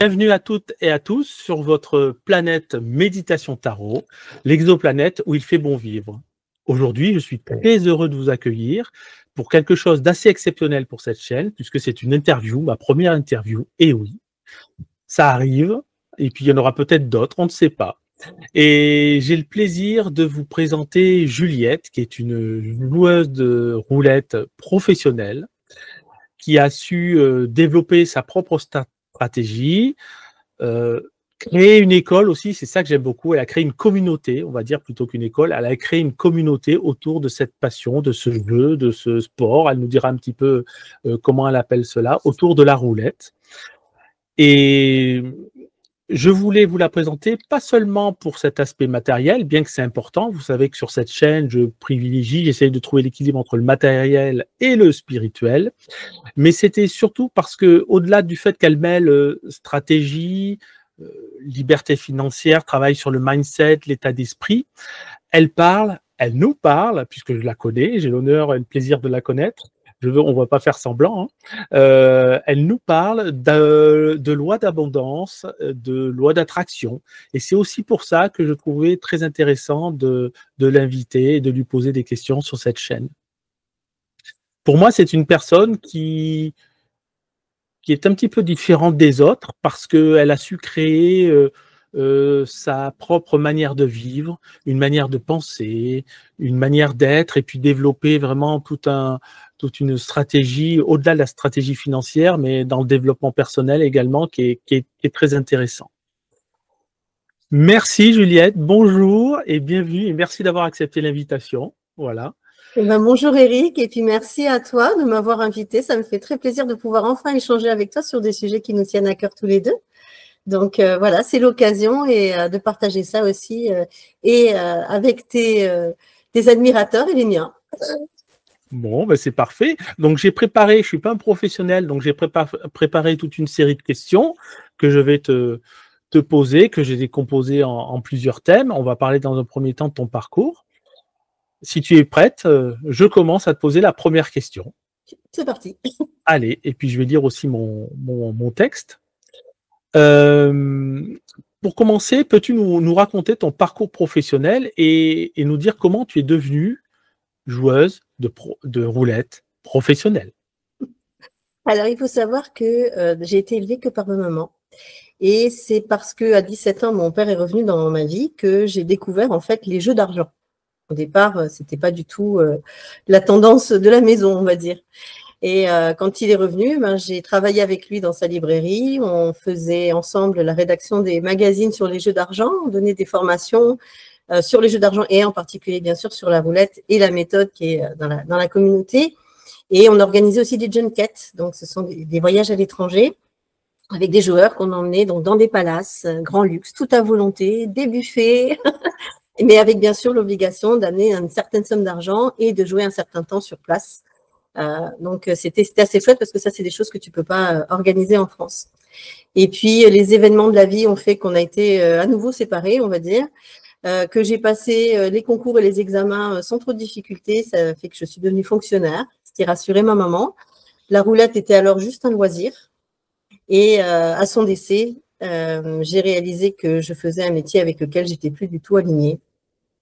Bienvenue à toutes et à tous sur votre planète Méditation Tarot, l'exoplanète où il fait bon vivre. Aujourd'hui, je suis très heureux de vous accueillir pour quelque chose d'assez exceptionnel pour cette chaîne, puisque c'est une interview, ma première interview, et oui, ça arrive, et puis il y en aura peut-être d'autres, on ne sait pas. Et j'ai le plaisir de vous présenter Juliette, qui est une joueuse de roulette professionnelle, qui a su développer sa propre stratégie, créer une école aussi, c'est ça que j'aime beaucoup. Elle a créé une communauté, on va dire plutôt qu'une école. Elle a créé une communauté autour de cette passion, de ce jeu, de ce sport. Elle nous dira un petit peu comment elle appelle cela, autour de la roulette. Et je voulais vous la présenter, pas seulement pour cet aspect matériel, bien que c'est important. Vous savez que sur cette chaîne, je privilégie, j'essaye de trouver l'équilibre entre le matériel et le spirituel. Mais c'était surtout parce que, au-delà du fait qu'elle mêle stratégie, liberté financière, travail sur le mindset, l'état d'esprit, elle nous parle, puisque je la connais, j'ai l'honneur et le plaisir de la connaître. On ne va pas faire semblant. Elle nous parle de loi d'abondance, de loi d'attraction. Et c'est aussi pour ça que je trouvais très intéressant de l'inviter et de lui poser des questions sur cette chaîne. Pour moi, c'est une personne qui est un petit peu différente des autres parce qu'elle a su créer sa propre manière de vivre, une manière de penser, une manière d'être, et puis développer vraiment toute une stratégie, au-delà de la stratégie financière, mais dans le développement personnel également, qui est très intéressant. Merci Juliette, bonjour et bienvenue, et merci d'avoir accepté l'invitation. Voilà. Eh ben, bonjour Eric, et puis merci à toi de m'avoir invité. Ça me fait très plaisir de pouvoir enfin échanger avec toi sur des sujets qui nous tiennent à cœur tous les deux. Donc voilà, c'est l'occasion de partager ça aussi avec tes admirateurs et les miens. Bon, ben c'est parfait. Donc j'ai préparé, je ne suis pas un professionnel, donc j'ai préparé toute une série de questions que je vais te poser, que j'ai décomposées en plusieurs thèmes. On va parler dans un premier temps de ton parcours. Si tu es prête, je commence à te poser la première question. C'est parti. Allez, et puis je vais lire aussi mon texte. Pour commencer, peux-tu nous raconter ton parcours professionnel et nous dire comment tu es devenue joueuse de roulette professionnelle? Alors, il faut savoir que j'ai été élevée que par ma maman. Et c'est parce qu'à 17 ans, mon père est revenu dans ma vie que j'ai découvert en fait les jeux d'argent. Au départ, c'était pas du tout la tendance de la maison, on va dire. Et quand il est revenu, j'ai travaillé avec lui dans sa librairie. On faisait ensemble la rédaction des magazines sur les jeux d'argent. On donnait des formations sur les jeux d'argent et en particulier, bien sûr, sur la roulette et la méthode qui est dans la communauté. Et on organisait aussi des junkets. Donc, ce sont des voyages à l'étranger avec des joueurs qu'on emmenait donc, dans des palaces, grand luxe, tout à volonté, des buffets, mais avec bien sûr l'obligation d'amener une certaine somme d'argent et de jouer un certain temps sur place. Donc, c'était assez chouette parce que ça, c'est des choses que tu ne peux pas organiser en France. Et puis, les événements de la vie ont fait qu'on a été à nouveau séparés, on va dire, que j'ai passé les concours et les examens sans trop de difficultés. Ça fait que je suis devenue fonctionnaire, ce qui rassurait ma maman. La roulette était alors juste un loisir. Et à son décès, j'ai réalisé que je faisais un métier avec lequel j'étais plus du tout alignée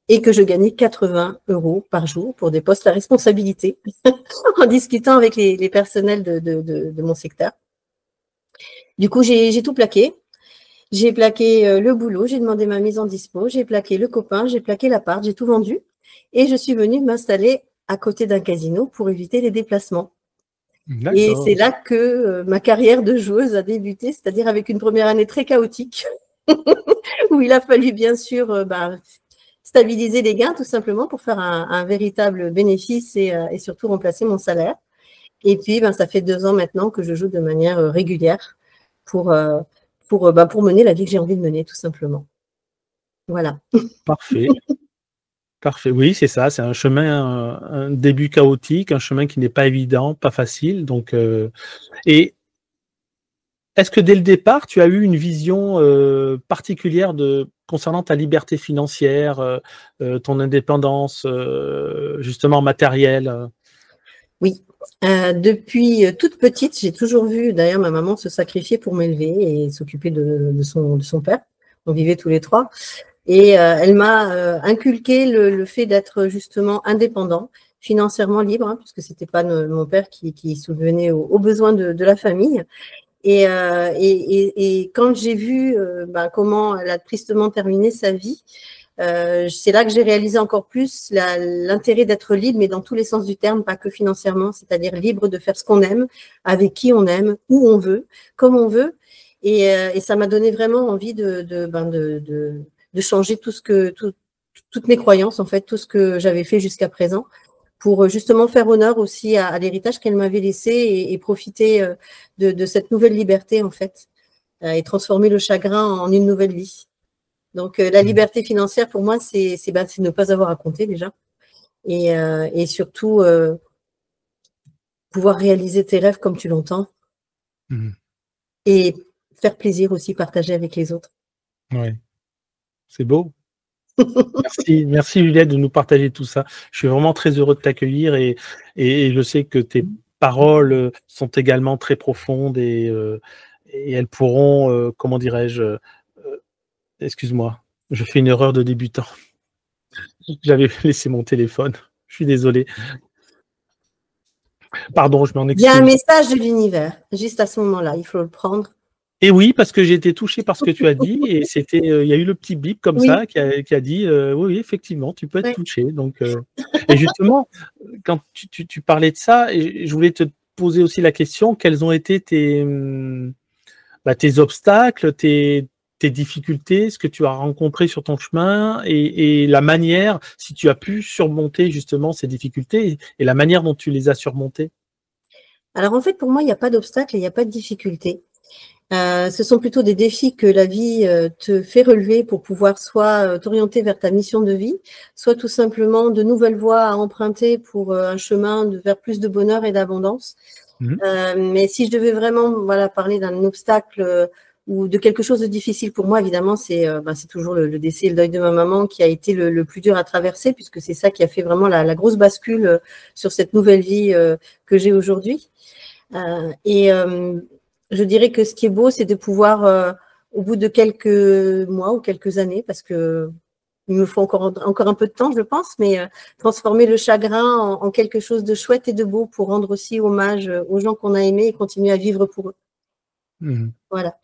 et que je gagnais 80 € par jour pour des postes à responsabilité en discutant avec les personnels de mon secteur. Du coup, j'ai tout plaqué. J'ai plaqué le boulot, j'ai demandé ma mise en dispo, j'ai plaqué le copain, j'ai plaqué l'appart, j'ai tout vendu et je suis venue m'installer à côté d'un casino pour éviter les déplacements. Et c'est là que ma carrière de joueuse a débuté, c'est-à-dire avec une première année très chaotique où il a fallu bien sûr stabiliser les gains tout simplement pour faire un véritable bénéfice et surtout remplacer mon salaire. Et puis, ça fait 2 ans maintenant que je joue de manière régulière pour mener la vie que j'ai envie de mener tout simplement. Voilà. Parfait. Parfait, oui, c'est ça, c'est un chemin, un début chaotique, un chemin qui n'est pas évident, pas facile. Donc, et est-ce que dès le départ, tu as eu une vision particulière concernant ta liberté financière, ton indépendance, justement matérielle? Oui, Depuis toute petite, j'ai toujours vu d'ailleurs ma maman se sacrifier pour m'élever et s'occuper de son père. On vivait tous les trois. Et elle m'a inculqué le fait d'être justement indépendant, financièrement libre, hein, puisque c'était pas mon père qui subvenait aux besoins de la famille. Et quand j'ai vu comment elle a tristement terminé sa vie, c'est là que j'ai réalisé encore plus l'intérêt d'être libre, mais dans tous les sens du terme, pas que financièrement, c'est-à-dire libre de faire ce qu'on aime, avec qui on aime, où on veut, comme on veut. Et ça m'a donné vraiment envie de changer toutes mes croyances, en fait, tout ce que j'avais fait jusqu'à présent, pour justement faire honneur aussi à l'héritage qu'elle m'avait laissé et profiter de cette nouvelle liberté, en fait, et transformer le chagrin en une nouvelle vie. Donc, la liberté financière, pour moi, c'est ne pas avoir à compter déjà. Et surtout, pouvoir réaliser tes rêves comme tu l'entends. Et faire plaisir aussi, partager avec les autres. Oui, c'est beau. Merci Juliette de nous partager tout ça. Je suis vraiment très heureux de t'accueillir et je sais que tes paroles sont également très profondes et elles pourront, comment dirais-je, excuse-moi, je fais une erreur de débutant. J'avais laissé mon téléphone. Je suis désolé. Pardon, je m'en Il y a un excuse. message de l'univers, juste à ce moment-là, il faut le prendre. Et oui, parce que j'ai été touché par ce que tu as dit et c'était, il y a eu le petit bip comme Oui. ça qui a dit, oui, effectivement, tu peux être Ouais. touché. Donc, et justement, quand tu parlais de ça, et je voulais te poser aussi la question, quels ont été tes obstacles, tes difficultés, ce que tu as rencontré sur ton chemin et la manière, si tu as pu surmonter justement ces difficultés et la manière dont tu les as surmontées? Alors en fait, pour moi, il n'y a pas d'obstacle et il n'y a pas de difficulté. Ce sont plutôt des défis que la vie te fait relever pour pouvoir soit t'orienter vers ta mission de vie, soit tout simplement de nouvelles voies à emprunter pour un chemin vers plus de bonheur et d'abondance. Mais si je devais vraiment parler d'un obstacle ou de quelque chose de difficile pour moi, évidemment, c'est toujours le décès et le deuil de ma maman qui a été le plus dur à traverser, puisque c'est ça qui a fait vraiment la grosse bascule sur cette nouvelle vie que j'ai aujourd'hui. Je dirais que ce qui est beau, c'est de pouvoir, au bout de quelques mois ou quelques années, parce que il me faut encore un peu de temps, je pense, mais transformer le chagrin en quelque chose de chouette et de beau pour rendre aussi hommage aux gens qu'on a aimés et continuer à vivre pour eux. Voilà.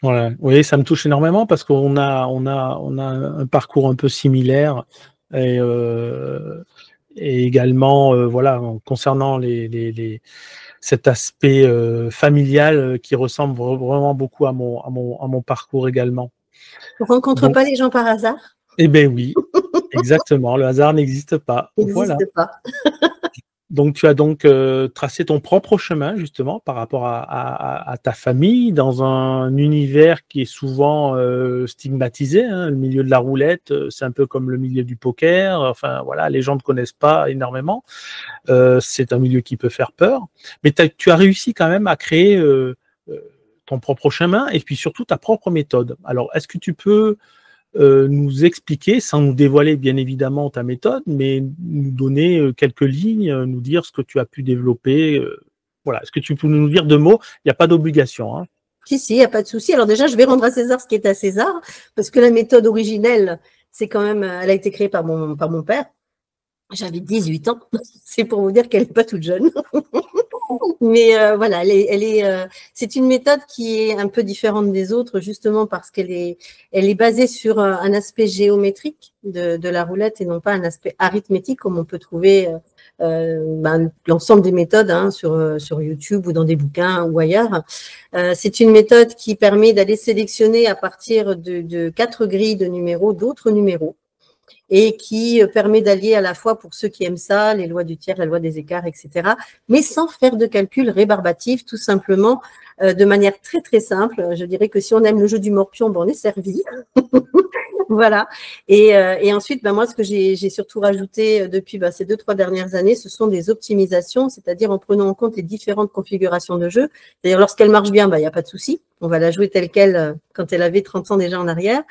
Voilà. Oui, ça me touche énormément parce qu'on a un parcours un peu similaire et également, voilà, concernant cet aspect familial qui ressemble vraiment beaucoup à mon parcours également. On ne rencontre pas les gens par hasard. Eh bien oui, exactement, le hasard n'existe pas. Il Voilà. n'existe pas. Donc tu as donc tracé ton propre chemin justement par rapport à ta famille dans un univers qui est souvent stigmatisé, hein, le milieu de la roulette, c'est un peu comme le milieu du poker, enfin voilà, les gens ne connaissent pas énormément, c'est un milieu qui peut faire peur, mais tu as réussi quand même à créer ton propre chemin et puis surtout ta propre méthode. Alors est-ce que tu peux nous expliquer, sans nous dévoiler bien évidemment ta méthode, mais nous donner quelques lignes, nous dire ce que tu as pu développer. Voilà. Est-ce que tu peux nous dire 2 mots? Il n'y a pas d'obligation. Hein. Si, il n'y a pas de souci. Alors déjà, je vais rendre à César ce qui est à César, parce que la méthode originelle, c'est quand même, elle a été créée par mon père. J'avais 18 ans. C'est pour vous dire qu'elle n'est pas toute jeune. Mais voilà, c'est une méthode qui est un peu différente des autres, justement parce qu'elle est basée sur un aspect géométrique de la roulette et non pas un aspect arithmétique comme on peut trouver l'ensemble des méthodes sur YouTube ou dans des bouquins ou ailleurs. C'est une méthode qui permet d'aller sélectionner à partir de 4 grilles de numéros d'autres numéros, et qui permet d'allier à la fois, pour ceux qui aiment ça, les lois du tiers, la loi des écarts, etc., mais sans faire de calcul rébarbatif, tout simplement, de manière très, très simple. Je dirais que si on aime le jeu du morpion, on est servi. Voilà. Et ensuite, moi, ce que j'ai surtout rajouté depuis ces 2-3 dernières années, ce sont des optimisations, c'est-à-dire en prenant en compte les différentes configurations de jeu. C'est-à-dire, lorsqu'elle marche bien, il n'y a pas de souci. On va la jouer telle qu'elle quand elle avait 30 ans déjà en arrière.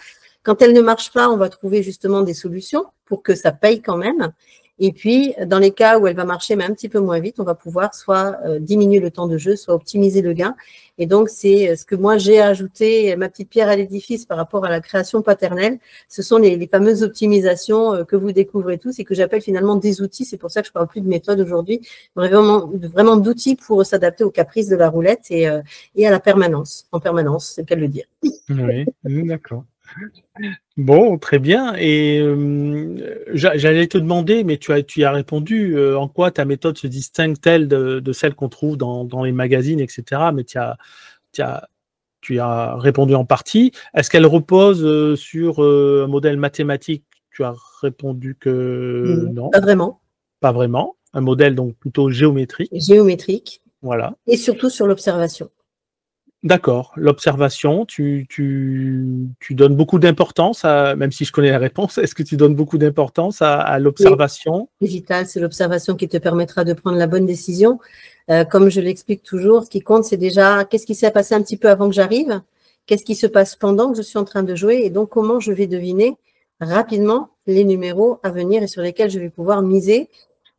Quand elle ne marche pas, on va trouver justement des solutions pour que ça paye quand même. Et puis, dans les cas où elle va marcher, mais un petit peu moins vite, on va pouvoir soit diminuer le temps de jeu, soit optimiser le gain. Et donc, c'est ce que moi, j'ai ajouté, ma petite pierre à l'édifice par rapport à la création paternelle. Ce sont les fameuses optimisations que vous découvrez tous et que j'appelle finalement des outils. C'est pour ça que je parle plus de méthode aujourd'hui, vraiment d'outils pour s'adapter aux caprices de la roulette et à la permanence, en permanence, c'est le cas de le dire. Oui, d'accord. Bon, très bien. Et j'allais te demander, mais tu y as répondu, en quoi ta méthode se distingue-t-elle de celle qu'on trouve dans les magazines, etc. Mais tu as répondu en partie. Est-ce qu'elle repose sur un modèle mathématique? Tu as répondu que non, Pas vraiment. pas vraiment. Un modèle donc plutôt géométrique. Géométrique. Voilà. Et surtout sur l'observation. D'accord. L'observation, tu donnes beaucoup d'importance à, même si je connais la réponse, est-ce que tu donnes beaucoup d'importance à l'observation? C'est vital, c'est l'observation qui te permettra de prendre la bonne décision. Comme je l'explique toujours, ce qui compte, c'est déjà qu'est-ce qui s'est passé un petit peu avant que j'arrive, qu'est-ce qui se passe pendant que je suis en train de jouer, et donc comment je vais deviner rapidement les numéros à venir et sur lesquels je vais pouvoir miser.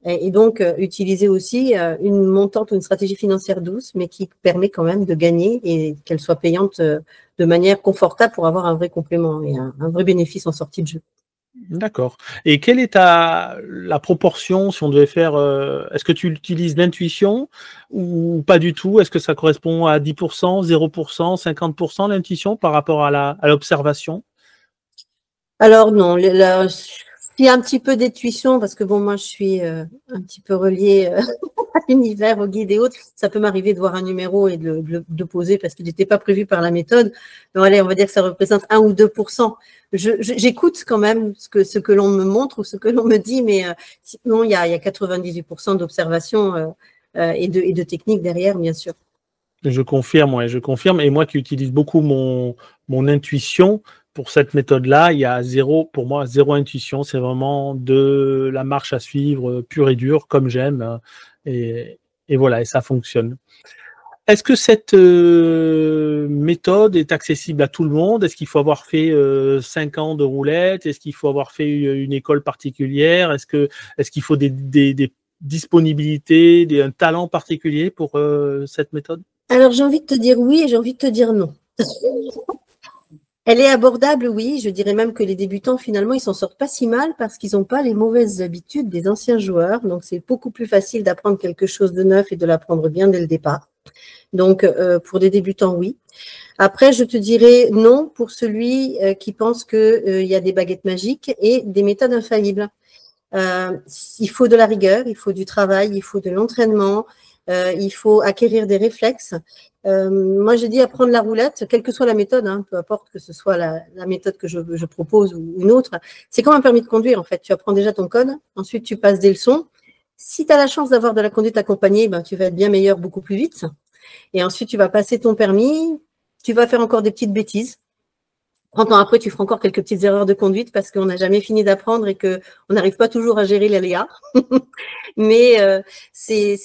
Et donc, utiliser aussi une montante ou une stratégie financière douce, mais qui permet quand même de gagner et qu'elle soit payante de manière confortable pour avoir un vrai complément et un vrai bénéfice en sortie de jeu. D'accord. Et quelle est la proportion, si on devait faire, est-ce que tu utilises l'intuition ou pas du tout? Est-ce que ça correspond à 10%, 0%, 50% l'intuition par rapport à l'observation? Alors non, il y a un petit peu d'intuition parce que bon, moi je suis un petit peu reliée à l'univers, au guide et autres. Ça peut m'arriver de voir un numéro et de poser parce qu'il n'était pas prévu par la méthode. Donc allez, on va dire que ça représente 1 ou 2%. J'écoute quand même ce que l'on me montre ou ce que l'on me dit, mais sinon il y a 98% d'observation et de technique derrière, bien sûr. Je confirme, ouais, je confirme. Et moi qui utilise beaucoup mon intuition, pour cette méthode-là, il y a pour moi, zéro intuition. C'est vraiment de la marche à suivre pure et dure, comme j'aime. Et voilà, et ça fonctionne. Est-ce que cette méthode est accessible à tout le monde? Est-ce qu'il faut avoir fait 5 ans de roulette? Est-ce qu'il faut avoir fait une école particulière? Est-ce qu'il faut des disponibilités, un talent particulier pour cette méthode? Alors j'ai envie de te dire oui et j'ai envie de te dire non. Elle est abordable, oui. Je dirais même que les débutants, finalement, ils s'en sortent pas si mal parce qu'ils n'ont pas les mauvaises habitudes des anciens joueurs. Donc, c'est beaucoup plus facile d'apprendre quelque chose de neuf et de l'apprendre bien dès le départ. Donc, pour des débutants, oui. Après, je te dirais non pour celui qui pense qu'il y a des baguettes magiques et des méthodes infaillibles. Il faut de la rigueur, il faut du travail, il faut de l'entraînement, il faut acquérir des réflexes. Moi, je dis apprendre la roulette, quelle que soit la méthode, hein, peu importe que ce soit la méthode que je propose ou une autre. C'est comme un permis de conduire, en fait. Tu apprends déjà ton code, ensuite tu passes des leçons. Si tu as la chance d'avoir de la conduite accompagnée, ben, tu vas être bien meilleur beaucoup plus vite. Et ensuite, tu vas passer ton permis, tu vas faire encore des petites bêtises. 30 ans après, tu feras encore quelques petites erreurs de conduite parce qu'on n'a jamais fini d'apprendre et qu'on n'arrive pas toujours à gérer les aléas. Mais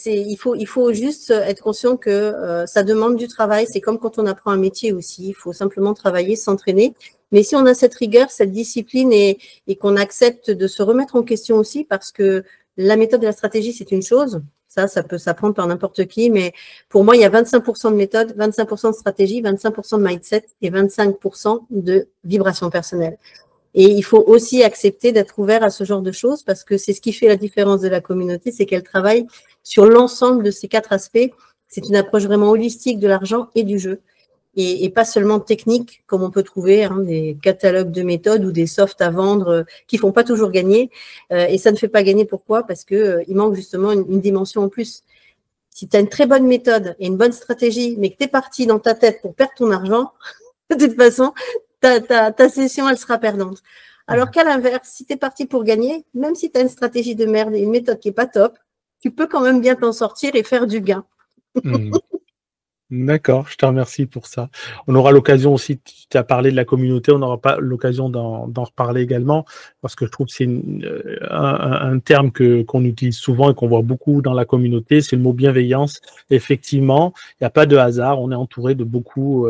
il faut juste être conscient que ça demande du travail. C'est comme quand on apprend un métier aussi. Il faut simplement travailler, s'entraîner. Mais si on a cette rigueur, cette discipline et qu'on accepte de se remettre en question aussi, parce que la méthode et la stratégie, c'est une chose. Ça peut s'apprendre par n'importe qui, mais pour moi, il y a 25% de méthode, 25% de stratégie, 25% de mindset et 25% de vibration personnelle. Et il faut aussi accepter d'être ouvert à ce genre de choses parce que c'est ce qui fait la différence de la communauté, c'est qu'elle travaille sur l'ensemble de ces 4 aspects. C'est une approche vraiment holistique de l'argent et du jeu. Et pas seulement technique, comme on peut trouver des catalogues de méthodes ou des softs à vendre qui font pas toujours gagner. Et ça ne fait pas gagner, pourquoi? Parce que il manque justement une dimension en plus. Si tu as une très bonne méthode et une bonne stratégie, mais que tu es parti dans ta tête pour perdre ton argent, de toute façon, ta session, elle sera perdante. Alors qu'à l'inverse, si tu es parti pour gagner, même si tu as une stratégie de merde et une méthode qui n'est pas top, tu peux quand même bien t'en sortir et faire du gain. D'accord, je te remercie pour ça. On aura l'occasion aussi, tu as parlé de la communauté, on n'aura pas l'occasion d'en reparler également, parce que je trouve que c'est un terme qu'on utilise souvent et qu'on voit beaucoup dans la communauté, c'est le mot bienveillance. Effectivement, il n'y a pas de hasard, on est entouré de beaucoup,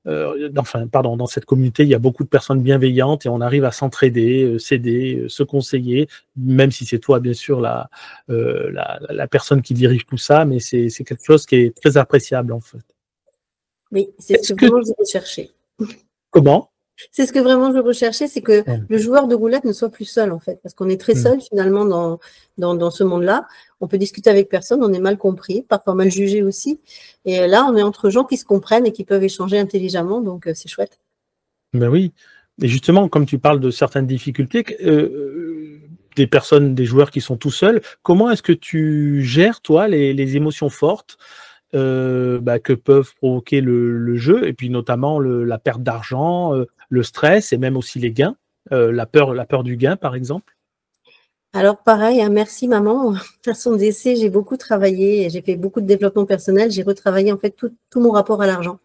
dans cette communauté, il y a beaucoup de personnes bienveillantes et on arrive à s'entraider, s'aider, se conseiller, même si c'est toi, bien sûr, la personne qui dirige tout ça, mais c'est quelque chose qui est très appréciable, en fait. Oui, c'est ce que vraiment je recherchais. Comment? C'est ce que vraiment je recherchais, c'est que le joueur de roulette ne soit plus seul, en fait, parce qu'on est très seul, finalement, dans ce monde-là. On peut discuter avec personne, on est mal compris, parfois mal jugé aussi. Et là, on est entre gens qui se comprennent et qui peuvent échanger intelligemment, donc c'est chouette. Ben oui. Et justement, comme tu parles de certaines difficultés, des personnes, des joueurs qui sont tout seuls, comment est-ce que tu gères, toi, les émotions fortes que peuvent provoquer le jeu, et puis notamment la perte d'argent, le stress et même aussi les gains, la peur du gain, par exemple? Alors pareil, hein, merci maman. À son décès, j'ai beaucoup travaillé, j'ai fait beaucoup de développement personnel, j'ai retravaillé en fait tout mon rapport à l'argent.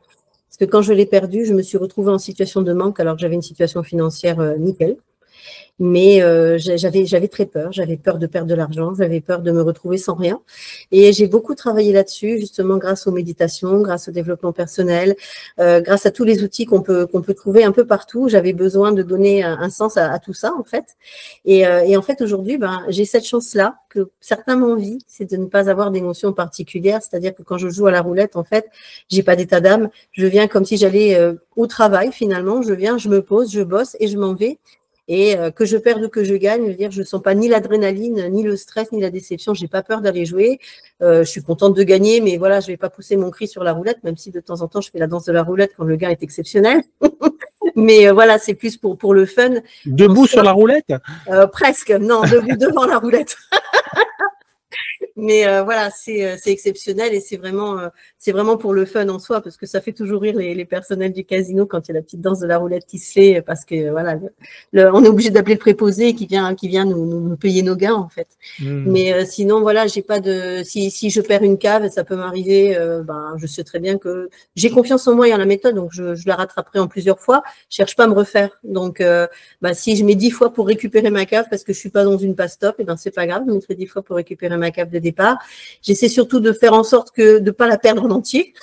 Parce que quand je l'ai perdu, je me suis retrouvée en situation de manque alors que j'avais une situation financière nickel. Mais j'avais très peur. J'avais peur de perdre de l'argent. J'avais peur de me retrouver sans rien. Et j'ai beaucoup travaillé là-dessus, justement grâce aux méditations, grâce au développement personnel, grâce à tous les outils qu'on peut trouver un peu partout. J'avais besoin de donner un sens à tout ça, en fait. Et en fait, aujourd'hui, j'ai cette chance-là que certains m'envient, c'est de ne pas avoir d'émotions particulières. C'est-à-dire que quand je joue à la roulette, en fait, j'ai pas d'état d'âme. Je viens comme si j'allais au travail, finalement. Je viens, je me pose, je bosse et je m'en vais. Et que je perde ou que je gagne, je veux dire, je ne sens pas ni l'adrénaline, ni le stress, ni la déception. Je n'ai pas peur d'aller jouer. Je suis contente de gagner, mais voilà, je ne vais pas pousser mon cri sur la roulette, même si de temps en temps, je fais la danse de la roulette quand le gain est exceptionnel. Mais voilà, c'est plus pour le fun. Debout sur la roulette? Presque, non, debout devant la roulette. Mais voilà, c'est exceptionnel et c'est vraiment pour le fun en soi, parce que ça fait toujours rire les personnels du casino quand il y a la petite danse de la roulette qui se fait, parce que voilà, on est obligé d'appeler le préposé qui vient nous payer nos gains en fait. Mais sinon voilà, j'ai pas de si je perds une cave, ça peut m'arriver, je sais très bien que j'ai confiance en moi et en la méthode, donc je la rattraperai en plusieurs fois. Je cherche pas à me refaire. Donc si je mets 10 fois pour récupérer ma cave parce que je suis pas dans une passe top, et ben c'est pas grave, je mettrai 10 fois pour récupérer ma cave de départ. J'essaie surtout de faire en sorte de ne pas la perdre en entier.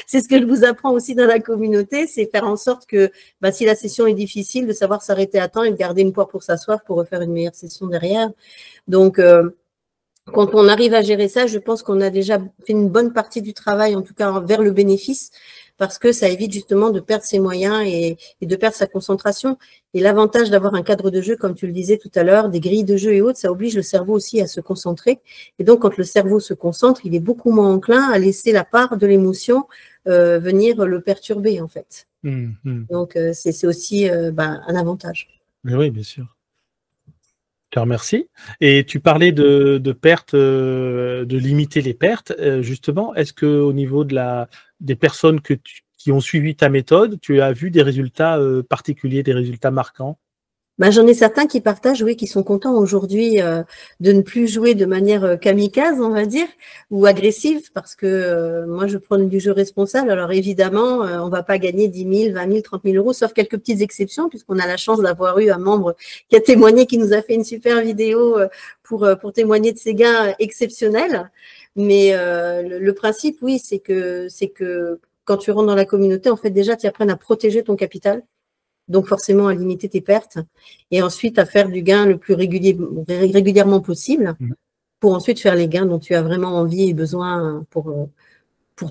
C'est ce que je vous apprends aussi dans la communauté, c'est faire en sorte que si la session est difficile, de savoir s'arrêter à temps et de garder une poire pour sa soif pour refaire une meilleure session derrière. Donc, quand on arrive à gérer ça, je pense qu'on a déjà fait une bonne partie du travail, en tout cas vers le bénéfice, parce que ça évite justement de perdre ses moyens et de perdre sa concentration. Et l'avantage d'avoir un cadre de jeu, comme tu le disais tout à l'heure, des grilles de jeu et autres, ça oblige le cerveau aussi à se concentrer. Et donc, quand le cerveau se concentre, il est beaucoup moins enclin à laisser la part de l'émotion venir le perturber, en fait. Donc, c'est aussi un avantage. Mais oui, bien sûr. Je te remercie. Et tu parlais de pertes, de limiter les pertes. Justement, est-ce qu'au niveau des personnes qui ont suivi ta méthode, tu as vu des résultats particuliers, des résultats marquants? J'en ai certains qui partagent, oui, qui sont contents aujourd'hui de ne plus jouer de manière kamikaze, on va dire, ou agressive, parce que moi, je prends du jeu responsable. Alors évidemment, on va pas gagner 10 000, 20 000, 30 000 euros, sauf quelques petites exceptions, puisqu'on a la chance d'avoir eu un membre qui a témoigné, qui nous a fait une super vidéo pour témoigner de ses gains exceptionnels. Mais le principe, oui, c'est que quand tu rentres dans la communauté, en fait, déjà, tu apprennes à protéger ton capital. Donc, forcément, à limiter tes pertes et ensuite à faire du gain le plus régulièrement possible pour ensuite faire les gains dont tu as vraiment envie et besoin pour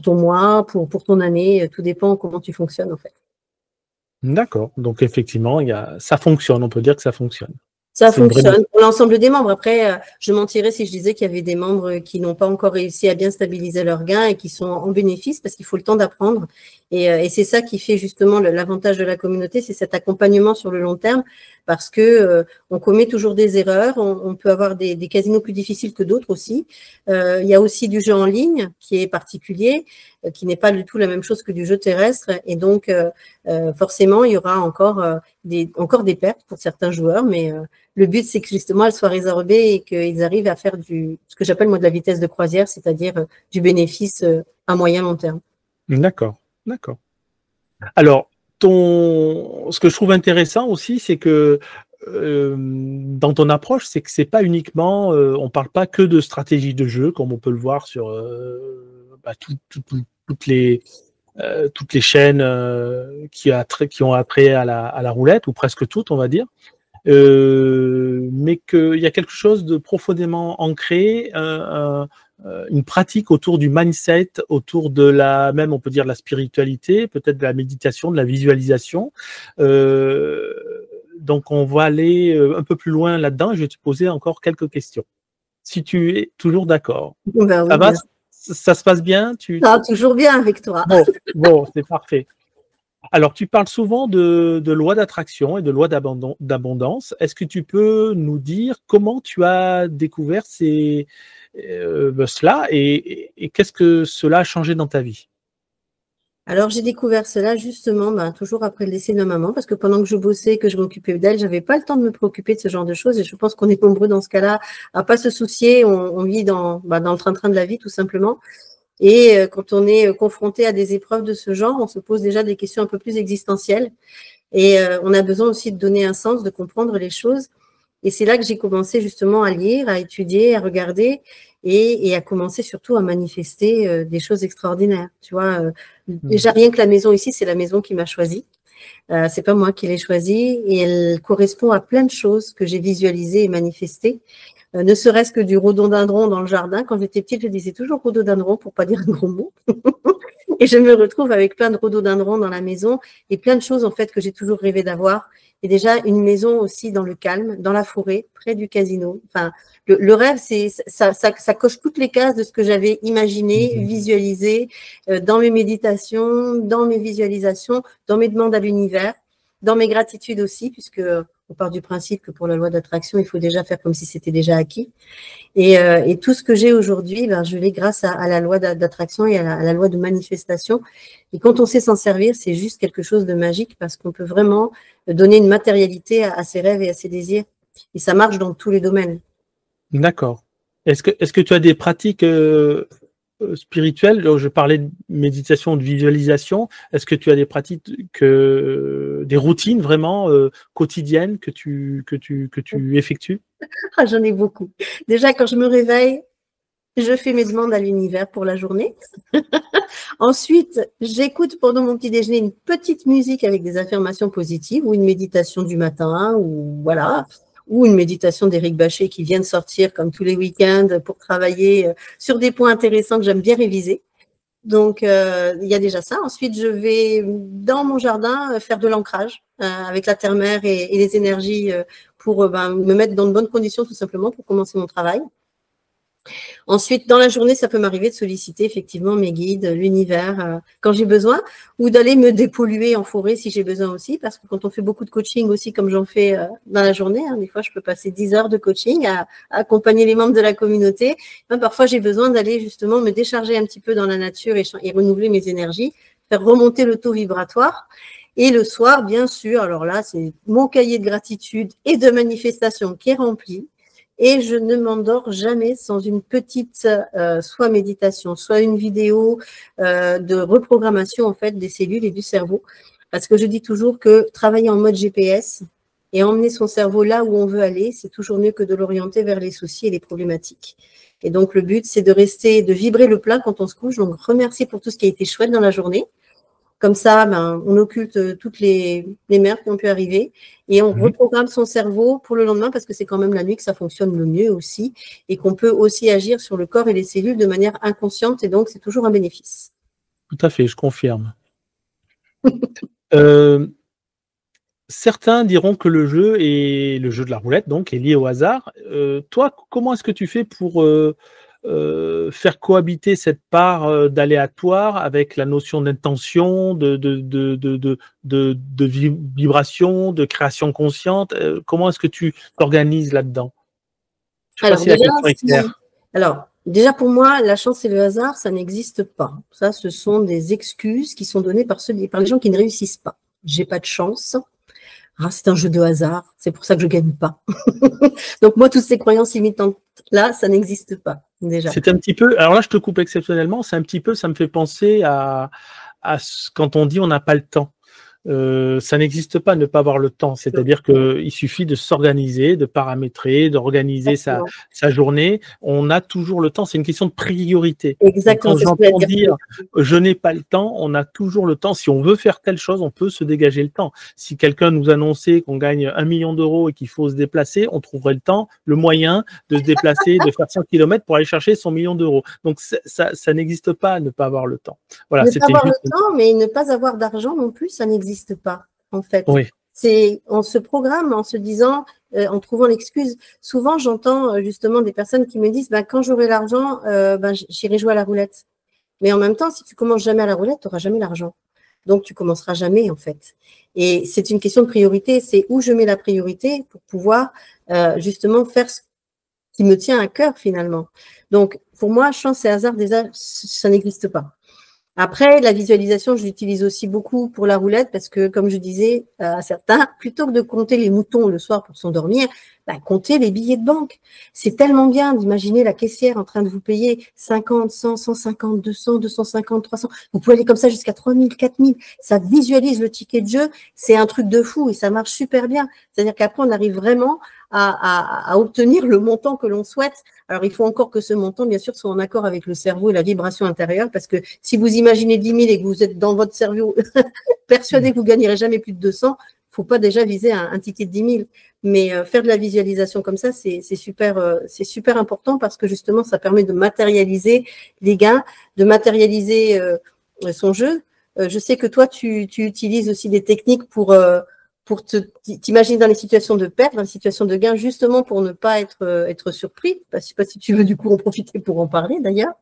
ton mois, pour ton année. Tout dépend comment tu fonctionnes, en fait. D'accord. Donc, effectivement, ça fonctionne. On peut dire que ça fonctionne. Ça fonctionne pour l'ensemble des membres. Après, je mentirais si je disais qu'il y avait des membres qui n'ont pas encore réussi à bien stabiliser leurs gains et qui sont en bénéfice parce qu'il faut le temps d'apprendre. Et c'est ça qui fait justement l'avantage de la communauté, c'est cet accompagnement sur le long terme parce que on commet toujours des erreurs. On peut avoir des casinos plus difficiles que d'autres aussi. Il y a aussi du jeu en ligne qui est particulier, qui n'est pas du tout la même chose que du jeu terrestre. Et donc, forcément, il y aura encore des pertes pour certains joueurs, mais le but, c'est que justement, elles soient résorbées et qu'ils arrivent à faire ce que j'appelle moi de la vitesse de croisière, c'est-à-dire du bénéfice à moyen long terme. D'accord, d'accord. Alors, ce que je trouve intéressant aussi, c'est que dans ton approche, c'est que c'est pas uniquement, on parle pas que de stratégie de jeu, comme on peut le voir sur toutes les chaînes qui ont attrait à la roulette, ou presque toutes, on va dire. Mais qu'il y a quelque chose de profondément ancré, une pratique autour du mindset, autour de même on peut dire la spiritualité, peut-être de la méditation, de la visualisation. Donc on va aller un peu plus loin là-dedans et je vais te poser encore quelques questions. Si tu es toujours d'accord. Ben Ça oui, va? bien. Ça se passe bien? Ça va toujours bien avec toi. Bon, c'est parfait. Alors, tu parles souvent de loi d'attraction et de loi d'abondance. Est-ce que tu peux nous dire comment tu as découvert cela et qu'est-ce que cela a changé dans ta vie? Alors, j'ai découvert cela justement toujours après le décès de ma maman, parce que pendant que je bossais, que je m'occupais d'elle, j'avais pas le temps de me préoccuper de ce genre de choses. Et je pense qu'on est nombreux dans ce cas-là à pas se soucier. On vit dans le train-train de la vie, tout simplement. Et quand on est confronté à des épreuves de ce genre, on se pose déjà des questions un peu plus existentielles. Et on a besoin aussi de donner un sens, de comprendre les choses. Et c'est là que j'ai commencé justement à lire, à étudier, à regarder et à commencer surtout à manifester des choses extraordinaires. Tu vois, déjà rien que la maison ici, c'est la maison qui m'a choisie. C'est pas moi qui l'ai choisie et elle correspond à plein de choses que j'ai visualisées et manifestées. Ne serait-ce que du rhododendron dans le jardin. Quand j'étais petite, je disais toujours rhododendron pour pas dire un gros mot. Et je me retrouve avec plein de rhododendrons dans la maison et plein de choses en fait que j'ai toujours rêvé d'avoir. Et déjà une maison aussi dans le calme, dans la forêt, près du casino. Enfin, le rêve, ça coche toutes les cases de ce que j'avais imaginé, visualisé dans mes méditations, dans mes visualisations, dans mes demandes à l'univers, dans mes gratitudes aussi, puisque on part du principe que pour la loi d'attraction, il faut déjà faire comme si c'était déjà acquis. Et tout ce que j'ai aujourd'hui, je l'ai grâce à la loi d'attraction et à la loi de manifestation. Et quand on sait s'en servir, c'est juste quelque chose de magique parce qu'on peut vraiment donner une matérialité à ses rêves et à ses désirs. Et ça marche dans tous les domaines. D'accord. Est-ce que tu as des pratiques spirituelles? Alors, je parlais de méditation, de visualisation. Est-ce que tu as des pratiques, des routines vraiment quotidiennes que tu effectues? Ah, j'en ai beaucoup. Déjà, quand je me réveille, je fais mes demandes à l'univers pour la journée. Ensuite, j'écoute pendant mon petit déjeuner une petite musique avec des affirmations positives ou une méditation du matin ou voilà, ou une méditation d'Éric Bachet qui vient de sortir comme tous les week-ends pour travailler sur des points intéressants que j'aime bien réviser. Donc, il y a déjà ça. Ensuite, je vais dans mon jardin faire de l'ancrage avec la terre-mère et les énergies pour me mettre dans de bonnes conditions tout simplement pour commencer mon travail. Ensuite, dans la journée, ça peut m'arriver de solliciter effectivement mes guides, l'univers, quand j'ai besoin, ou d'aller me dépolluer en forêt si j'ai besoin aussi, parce que quand on fait beaucoup de coaching aussi, comme j'en fais dans la journée, des fois je peux passer 10 heures de coaching à accompagner les membres de la communauté. Parfois, j'ai besoin d'aller justement me décharger un petit peu dans la nature et renouveler mes énergies, faire remonter le taux vibratoire. Et le soir, bien sûr, alors là, c'est mon cahier de gratitude et de manifestation qui est rempli. Et je ne m'endors jamais sans une petite soit méditation, soit une vidéo de reprogrammation en fait des cellules et du cerveau. Parce que je dis toujours que travailler en mode GPS et emmener son cerveau là où on veut aller, c'est toujours mieux que de l'orienter vers les soucis et les problématiques. Et donc le but, c'est de rester, de vibrer le plein quand on se couche. Donc remercier pour tout ce qui a été chouette dans la journée. Comme ça, on occulte toutes les merdes qui ont pu arriver et on reprogramme son cerveau pour le lendemain parce que c'est quand même la nuit que ça fonctionne le mieux aussi et qu'on peut aussi agir sur le corps et les cellules de manière inconsciente et donc c'est toujours un bénéfice. Tout à fait, je confirme. Certains diront que le jeu de la roulette donc est lié au hasard. Toi, comment est-ce que tu fais pour faire cohabiter cette part d'aléatoire avec la notion d'intention, de vibration, de création consciente? Comment est-ce que tu t'organises là-dedans? Je ne sais pas Alors si la question est claire. déjà pour moi, la chance et le hasard, ça n'existe pas. Ça, ce sont des excuses qui sont données par les gens qui ne réussissent pas. J'ai pas de chance. Ah, c'est un jeu de hasard, c'est pour ça que je gagne pas. Donc moi, toutes ces croyances limitantes-là, ça n'existe pas, déjà. C'est un petit peu, alors là, je te coupe exceptionnellement, c'est un petit peu, ça me fait penser quand on dit on n'a pas le temps. Ça n'existe pas ne pas avoir le temps. C'est-à-dire qu'il suffit de s'organiser, de paramétrer, d'organiser sa journée. On a toujours le temps. C'est une question de priorité. Exactement. Donc, quand j'entends dire je n'ai pas le temps, on a toujours le temps. Si on veut faire telle chose, on peut se dégager le temps. Si quelqu'un nous annonçait qu'on gagne 1 million d'euros et qu'il faut se déplacer, on trouverait le temps, le moyen de se déplacer, de faire 100 km pour aller chercher son million d'euros. Donc, ça n'existe pas ne pas avoir le temps. Voilà, ne pas avoir le temps, mais ne pas avoir d'argent non plus, ça n'existe pas, en fait. Oui. On se programme en se disant, en trouvant l'excuse. Souvent, j'entends justement des personnes qui me disent, quand j'aurai l'argent, j'irai jouer à la roulette. Mais en même temps, si tu commences jamais à la roulette, tu n'auras jamais l'argent. Donc, tu commenceras jamais, en fait. Et c'est une question de priorité. C'est où je mets la priorité pour pouvoir justement faire ce qui me tient à cœur, finalement. Donc, pour moi, chance et hasard, déjà, ça n'existe pas. Après, la visualisation, je l'utilise aussi beaucoup pour la roulette parce que, comme je disais à certains, plutôt que de compter les moutons le soir pour s'endormir, comptez les billets de banque. C'est tellement bien d'imaginer la caissière en train de vous payer 50, 100, 150, 200, 250, 300. Vous pouvez aller comme ça jusqu'à 3000, 4000. Ça visualise le ticket de jeu. C'est un truc de fou et ça marche super bien. C'est-à-dire qu'après, on arrive vraiment à obtenir le montant que l'on souhaite. Alors, il faut encore que ce montant, bien sûr, soit en accord avec le cerveau et la vibration intérieure, parce que si vous imaginez 10 000 et que vous êtes dans votre cerveau persuadé que vous gagnerez jamais plus de 200, il ne faut pas déjà viser un ticket de 10 000. Mais faire de la visualisation comme ça, c'est super important parce que justement, ça permet de matérialiser les gains, de matérialiser son jeu. Je sais que toi, tu utilises aussi des techniques pour t'imaginer dans les situations de perte, dans les situations de gain, justement pour ne pas être surpris. Je ne sais pas si tu veux du coup en profiter pour en parler d'ailleurs.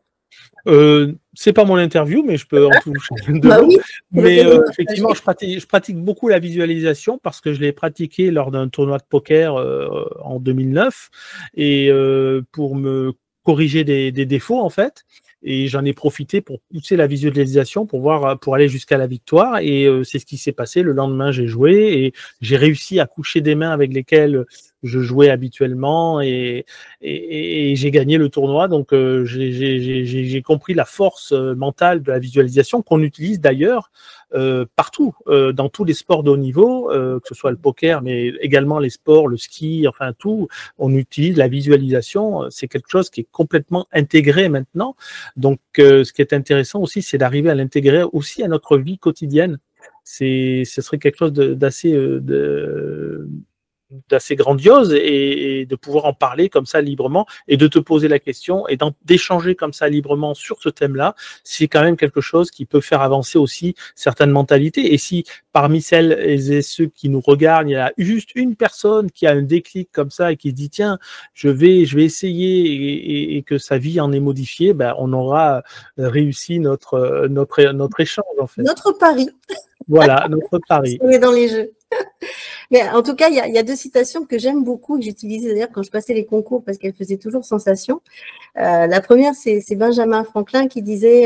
C'est pas mon interview, mais je peux en toucher deux mots. Oui, mais effectivement, je pratique beaucoup la visualisation parce que je l'ai pratiqué lors d'un tournoi de poker en 2009 et pour me corriger des défauts en fait. Et j'en ai profité pour pousser la visualisation pour aller jusqu'à la victoire. Et c'est ce qui s'est passé. Le lendemain, j'ai joué et j'ai réussi à coucher des mains avec lesquelles je jouais habituellement et j'ai gagné le tournoi. Donc, j'ai compris la force mentale de la visualisation qu'on utilise d'ailleurs partout, dans tous les sports de haut niveau, que ce soit le poker, mais également les sports, le ski, enfin tout, on utilise la visualisation. C'est quelque chose qui est complètement intégré maintenant. Donc, ce qui est intéressant aussi, c'est d'arriver à l'intégrer aussi à notre vie quotidienne. Ce serait quelque chose d'assez grandiose et de pouvoir en parler comme ça librement et de te poser la question et d'échanger comme ça librement sur ce thème-là, c'est quand même quelque chose qui peut faire avancer aussi certaines mentalités. Et si parmi celles et ceux qui nous regardent, il y a juste une personne qui a un déclic comme ça et qui se dit tiens, je vais essayer et que sa vie en est modifiée, on aura réussi notre échange en fait. Notre pari. Voilà, notre pari. On est dans les jeux. Mais en tout cas, il y a deux citations que j'aime beaucoup, que j'utilisais d'ailleurs quand je passais les concours parce qu'elles faisaient toujours sensation. La première, c'est Benjamin Franklin qui disait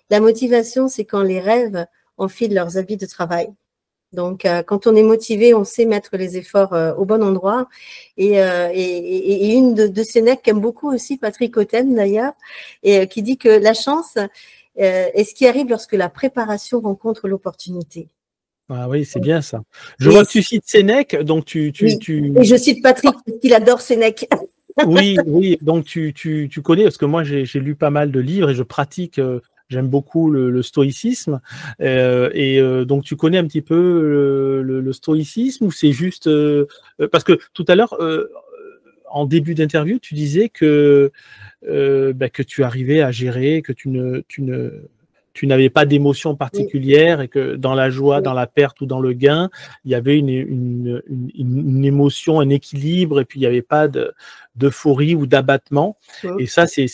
la motivation, c'est quand les rêves enfilent leurs habits de travail. Donc, quand on est motivé, on sait mettre les efforts au bon endroit. Et une de Sénèque qu'aime beaucoup aussi, Patrick Authem d'ailleurs, et qui dit que la chance est ce qui arrive lorsque la préparation rencontre l'opportunité. Ah oui, c'est bien ça. Je vois que tu cites Sénèque, donc Et je cite Patrick parce qu'il adore Sénèque. Oui, donc tu connais, parce que moi j'ai lu pas mal de livres et je pratique, j'aime beaucoup le stoïcisme, donc tu connais un petit peu le stoïcisme ou c'est juste… parce que tout à l'heure, en début d'interview, tu disais que tu arrivais à gérer, que tu n'avais pas d'émotion particulière et que dans la joie, dans la perte ou dans le gain, il y avait une émotion, un équilibre et puis il n'y avait pas d'euphorie ou d'abattement. Et ça, c'est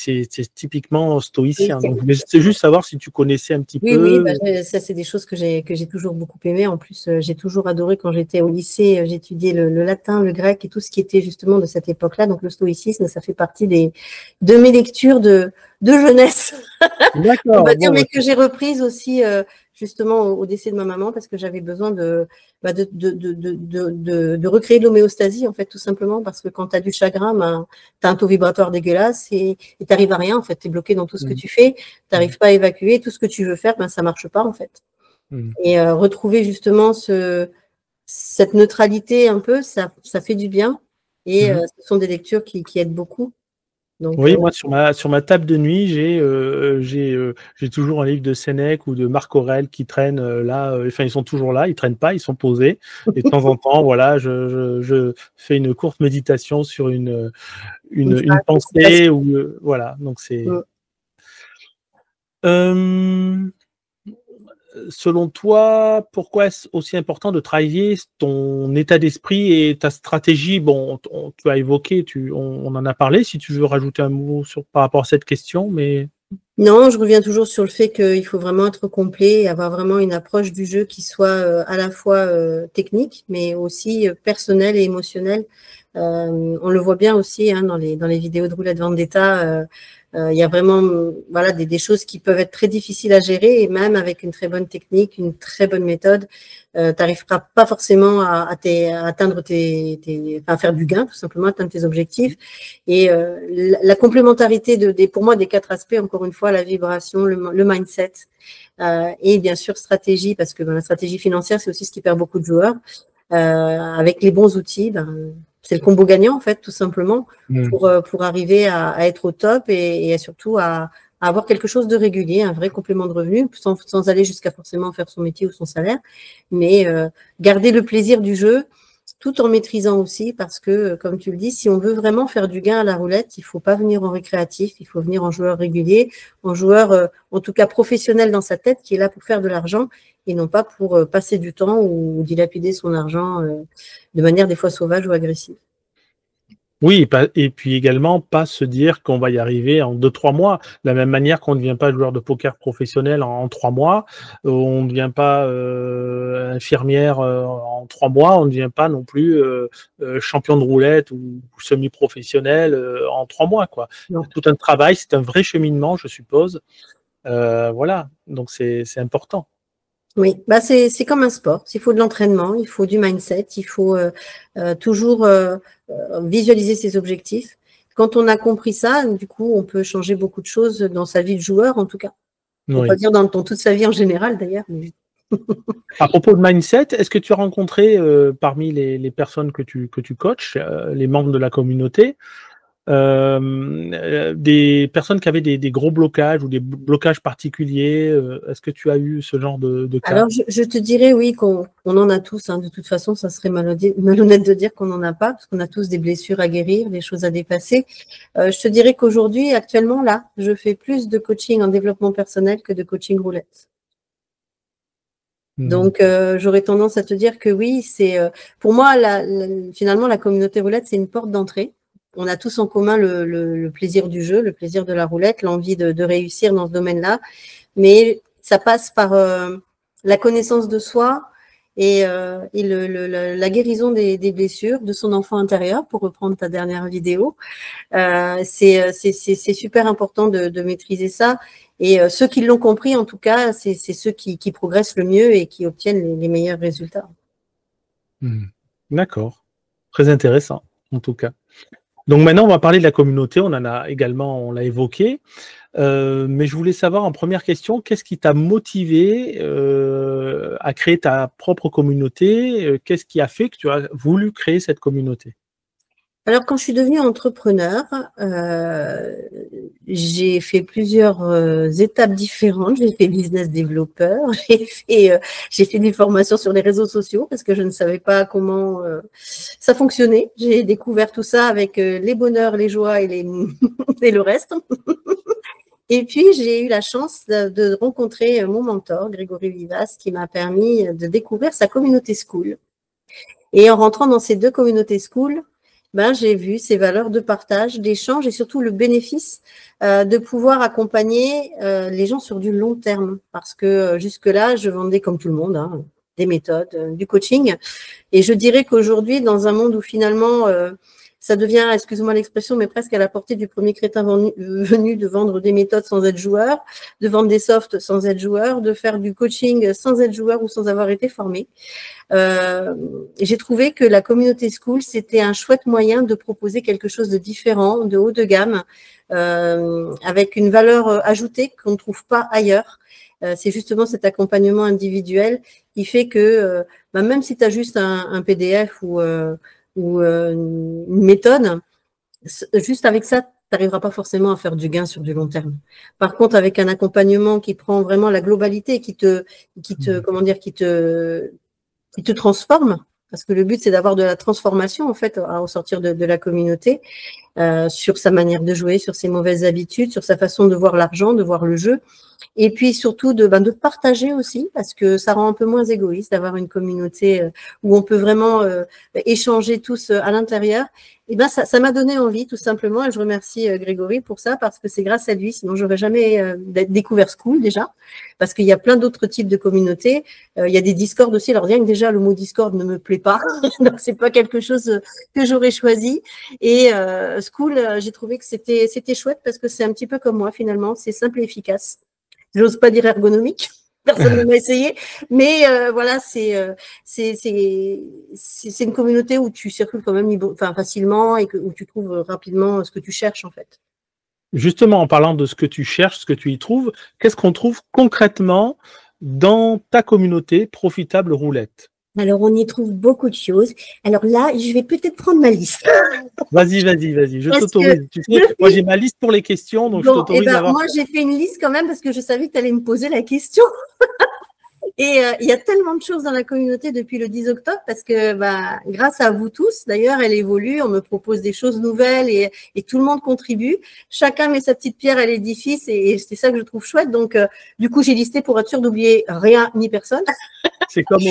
typiquement stoïcien. Donc, c'est juste savoir si tu connaissais un petit peu. Oui, ça, c'est des choses que j'ai toujours beaucoup aimé. En plus, j'ai toujours adoré quand j'étais au lycée, j'étudiais le latin, le grec et tout ce qui était justement de cette époque-là. Donc, le stoïcisme, ça fait partie de mes lectures de de jeunesse, on D'accord. va dire, Bon, mais que j'ai reprise aussi justement au décès de ma maman parce que j'avais besoin de recréer de l'homéostasie, en fait, tout simplement, parce que quand tu as du chagrin, ben, tu as un taux vibratoire dégueulasse et tu n'arrives à rien, en fait, tu es bloqué dans tout ce que tu fais, tu n'arrives pas à évacuer, tout ce que tu veux faire, ben, ça ne marche pas, en fait. Et retrouver justement cette neutralité un peu, ça fait du bien et ce sont des lectures qui aident beaucoup. Donc, oui, moi sur ma table de nuit, j'ai toujours un livre de Sénèque ou de Marc Aurèle qui traînent là. Enfin, ils sont toujours là, ils traînent pas, ils sont posés. Et de temps en temps, voilà, je fais une courte méditation sur une pensée ou voilà. Donc c'est. Selon toi, pourquoi est-ce aussi important de travailler ton état d'esprit et ta stratégie? Bon, tu as évoqué, on en a parlé. Si tu veux rajouter un mot par rapport à cette question, mais non, je reviens toujours sur le fait qu'il faut vraiment être complet et avoir vraiment une approche du jeu qui soit à la fois technique, mais aussi personnelle et émotionnelle. On le voit bien aussi hein, dans les vidéos de Roulette Vendetta. Il y a vraiment voilà, des choses qui peuvent être très difficiles à gérer et même avec une très bonne technique, une très bonne méthode, tu n'arriveras pas forcément à atteindre à faire du gain, tout simplement, atteindre tes objectifs. Et la complémentarité pour moi des 4 aspects, encore une fois, la vibration, le mindset et bien sûr stratégie, parce que la stratégie financière, c'est aussi ce qui perd beaucoup de joueurs. Avec les bons outils, c'est le combo gagnant en fait, tout simplement, pour arriver à être au top et surtout à avoir quelque chose de régulier, un vrai complément de revenu, sans aller jusqu'à forcément faire son métier ou son salaire, mais garder le plaisir du jeu tout en maîtrisant aussi, parce que, comme tu le dis, si on veut vraiment faire du gain à la roulette, il ne faut pas venir en récréatif, il faut venir en joueur régulier, en joueur, en tout cas professionnel dans sa tête, qui est là pour faire de l'argent et non pas pour passer du temps ou dilapider son argent de manière des fois sauvage ou agressive. oui, et puis également pas se dire qu'on va y arriver en 2-3 mois. De la même manière qu'on ne devient pas joueur de poker professionnel en 3 mois, on ne devient pas infirmière en 3 mois, on ne devient pas non plus champion de roulette ou semi-professionnel en 3 mois, quoi. Il y a tout un travail, c'est un vrai cheminement, je suppose. Voilà, donc c'est important. Oui, c'est comme un sport. Il faut de l'entraînement, il faut du mindset, il faut toujours visualiser ses objectifs. Quand on a compris ça, du coup, on peut changer beaucoup de choses dans sa vie de joueur, en tout cas. On peut pas dire dans toute sa vie en général, d'ailleurs. Mais... À propos de mindset, est-ce que tu as rencontré parmi les personnes que tu coaches, les membres de la communauté, des personnes qui avaient des gros blocages ou des blocages particuliers? Est-ce que tu as eu ce genre de cas? Alors, je te dirais oui qu'on en a tous. Hein. De toute façon, ça serait malhonnête de dire qu'on n'en a pas, parce qu'on a tous des blessures à guérir, des choses à dépasser. Je te dirais qu'aujourd'hui, actuellement, là, je fais plus de coaching en développement personnel que de coaching roulette. Donc, j'aurais tendance à te dire que oui, c'est pour moi, finalement, la communauté roulette, c'est une porte d'entrée. On a tous en commun le plaisir du jeu, le plaisir de la roulette, l'envie de réussir dans ce domaine-là. Mais ça passe par la connaissance de soi et la guérison des blessures de son enfant intérieur, pour reprendre ta dernière vidéo. C'est super important de maîtriser ça. Et ceux qui l'ont compris, en tout cas, c'est ceux qui progressent le mieux et qui obtiennent les meilleurs résultats. D'accord. Très intéressant, en tout cas. Donc maintenant, on va parler de la communauté. On l'a évoqué. Mais je voulais savoir en première question, qu'est-ce qui t'a motivé à créer ta propre communauté? Qu'est-ce qui a fait que tu as voulu créer cette communauté? Alors, quand je suis devenue entrepreneur, j'ai fait plusieurs étapes différentes. J'ai fait business développeur, j'ai fait des formations sur les réseaux sociaux parce que je ne savais pas comment ça fonctionnait. J'ai découvert tout ça avec les bonheurs, les joies et le reste. Et puis, j'ai eu la chance de rencontrer mon mentor, Grégory Vivas, qui m'a permis de découvrir sa communauté school. Et en rentrant dans ces 2 communautés school, j'ai vu ces valeurs de partage, d'échange et surtout le bénéfice de pouvoir accompagner les gens sur du long terme. Parce que jusque-là, je vendais comme tout le monde des méthodes, du coaching. Et je dirais qu'aujourd'hui, dans un monde où finalement ça devient, excuse-moi l'expression, mais presque à la portée du premier crétin venu de vendre des méthodes sans être joueur, de vendre des softs sans être joueur, de faire du coaching sans être joueur ou sans avoir été formé. J'ai trouvé que la communauté Skool, c'était un chouette moyen de proposer quelque chose de différent, de haut de gamme, avec une valeur ajoutée qu'on ne trouve pas ailleurs. C'est justement cet accompagnement individuel qui fait que même si tu as juste un PDF ou une méthode, juste avec ça, tu n'arriveras pas forcément à faire du gain sur du long terme. Par contre, avec un accompagnement qui prend vraiment la globalité, qui te transforme, parce que le but, c'est d'avoir de la transformation, en fait, au sortir de la communauté, sur sa manière de jouer, sur ses mauvaises habitudes, sur sa façon de voir l'argent, de voir le jeu. Et puis surtout de partager aussi, parce que ça rend un peu moins égoïste d'avoir une communauté où on peut vraiment échanger tous à l'intérieur. Et ben ça m'a donné envie tout simplement, et je remercie Grégory pour ça, parce que c'est grâce à lui, sinon j'aurais jamais découvert Skool déjà, parce qu'il y a plein d'autres types de communautés. Il y a des Discord aussi, alors rien que déjà le mot Discord ne me plaît pas, donc c'est pas quelque chose que j'aurais choisi. Et Skool, j'ai trouvé que c'était chouette parce que c'est un petit peu comme moi finalement, c'est simple et efficace. J'ose pas dire ergonomique, personne ne m'a essayé, mais voilà, c'est une communauté où tu circules quand même facilement et où tu trouves rapidement ce que tu cherches en fait. Justement, en parlant de ce que tu cherches, ce que tu y trouves, qu'est-ce qu'on trouve concrètement dans ta communauté Profitable Roulette? Alors, on y trouve beaucoup de choses. Alors là, je vais peut-être prendre ma liste. Vas-y, je t'autorise. Tu sais, moi, j'ai ma liste pour les questions, donc je t'autorise à avoir. Moi, j'ai fait une liste quand même parce que je savais que tu allais me poser la question. Et il y a tellement de choses dans la communauté depuis le 10 octobre parce que grâce à vous tous, d'ailleurs, elle évolue, on me propose des choses nouvelles et tout le monde contribue. Chacun met sa petite pierre à l'édifice et c'est ça que je trouve chouette. Donc, du coup, j'ai listé pour être sûr d'oublier rien ni personne. C'est comme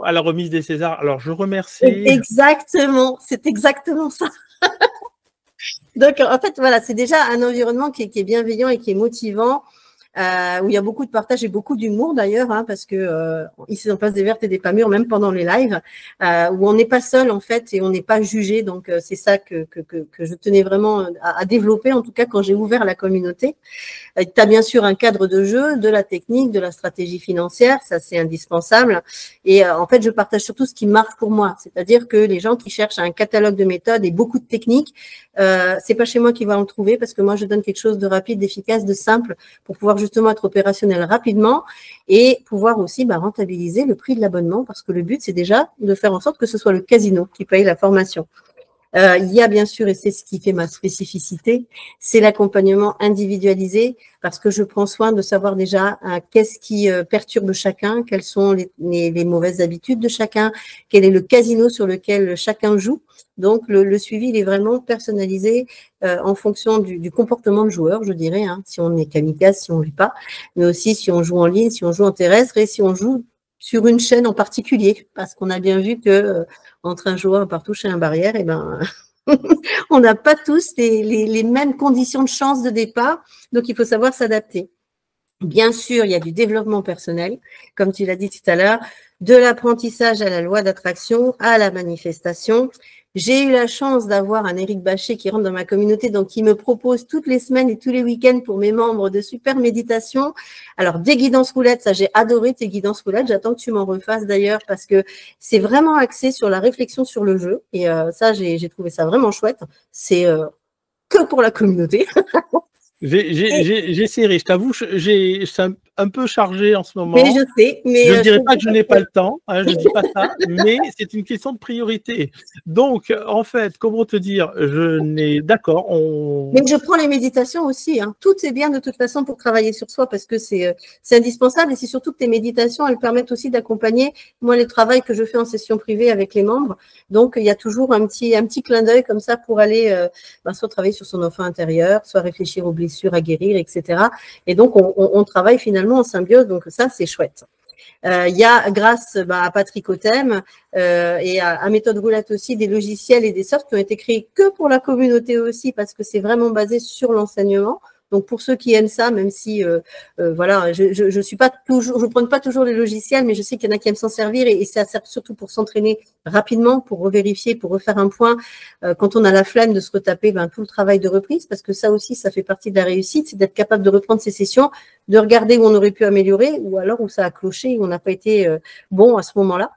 à la remise des Césars. Alors, je remercie. Exactement, c'est exactement ça. Donc, en fait, voilà, c'est déjà un environnement qui est bienveillant et qui est motivant. Où il y a beaucoup de partage et beaucoup d'humour d'ailleurs, parce que ici en place des vertes et des pas mûres, même pendant les lives, où on n'est pas seul en fait et on n'est pas jugé. Donc c'est ça que je tenais vraiment à développer, en tout cas quand j'ai ouvert la communauté. Tu as bien sûr un cadre de jeu, de la technique, de la stratégie financière, ça c'est indispensable. Et en fait, je partage surtout ce qui marche pour moi, c'est-à-dire que les gens qui cherchent un catalogue de méthodes et beaucoup de techniques, c'est pas chez moi qu'ils vont le trouver parce que moi je donne quelque chose de rapide, d'efficace, de simple pour pouvoir justement être opérationnel rapidement et pouvoir aussi rentabiliser le prix de l'abonnement parce que le but c'est déjà de faire en sorte que ce soit le casino qui paye la formation. Il y a bien sûr, et c'est ce qui fait ma spécificité, c'est l'accompagnement individualisé parce que je prends soin de savoir déjà qu'est-ce qui perturbe chacun, quelles sont les mauvaises habitudes de chacun, quel est le casino sur lequel chacun joue. Donc, le suivi, il est vraiment personnalisé en fonction du comportement de joueur, je dirais, si on est kamikaze, si on ne l'est pas, mais aussi si on joue en ligne, si on joue en terrestre et si on joue sur une chaîne en particulier, parce qu'on a bien vu que entre un joueur, un partouche et un barrière, on n'a pas tous les mêmes conditions de chance de départ, donc il faut savoir s'adapter. Bien sûr, il y a du développement personnel, comme tu l'as dit tout à l'heure, de l'apprentissage à la loi d'attraction, à la manifestation. J'ai eu la chance d'avoir un Éric Bachet qui rentre dans ma communauté, donc qui me propose toutes les semaines et tous les week-ends pour mes membres de super méditation. Alors, des guidances roulettes, ça j'ai adoré tes guidances roulettes. J'attends que tu m'en refasses d'ailleurs parce que c'est vraiment axé sur la réflexion sur le jeu. Et ça, j'ai trouvé ça vraiment chouette. C'est que pour la communauté. J'essaierai, je t'avoue, c'est un peu chargé en ce moment. Mais je sais. Mais je ne dirais pas que je n'ai pas le temps, je ne dis pas ça, mais c'est une question de priorité. Donc, en fait, comment te dire, d'accord. Mais je prends les méditations aussi. Tout est bien de toute façon pour travailler sur soi parce que c'est indispensable et c'est surtout que tes méditations, elles permettent aussi d'accompagner, moi, le travail que je fais en session privée avec les membres. Donc, il y a toujours un petit clin d'œil comme ça pour aller soit travailler sur son enfant intérieur, soit réfléchir aux blessures à guérir, etc. Et donc, on travaille finalement en symbiose, donc ça, c'est chouette. Il y a, grâce à Patrick Othème et à Méthode Roulette aussi, des logiciels et des softs qui ont été créés que pour la communauté aussi, parce que c'est vraiment basé sur l'enseignement. Donc, pour ceux qui aiment ça, même si, voilà, je suis pas toujours, je prends pas toujours les logiciels, mais je sais qu'il y en a qui aiment s'en servir et ça sert surtout pour s'entraîner rapidement, pour revérifier, pour refaire un point. Quand on a la flemme de se retaper tout le travail de reprise, parce que ça aussi, ça fait partie de la réussite, c'est d'être capable de reprendre ses sessions, de regarder où on aurait pu améliorer ou alors où ça a cloché, où on n'a pas été bon à ce moment-là.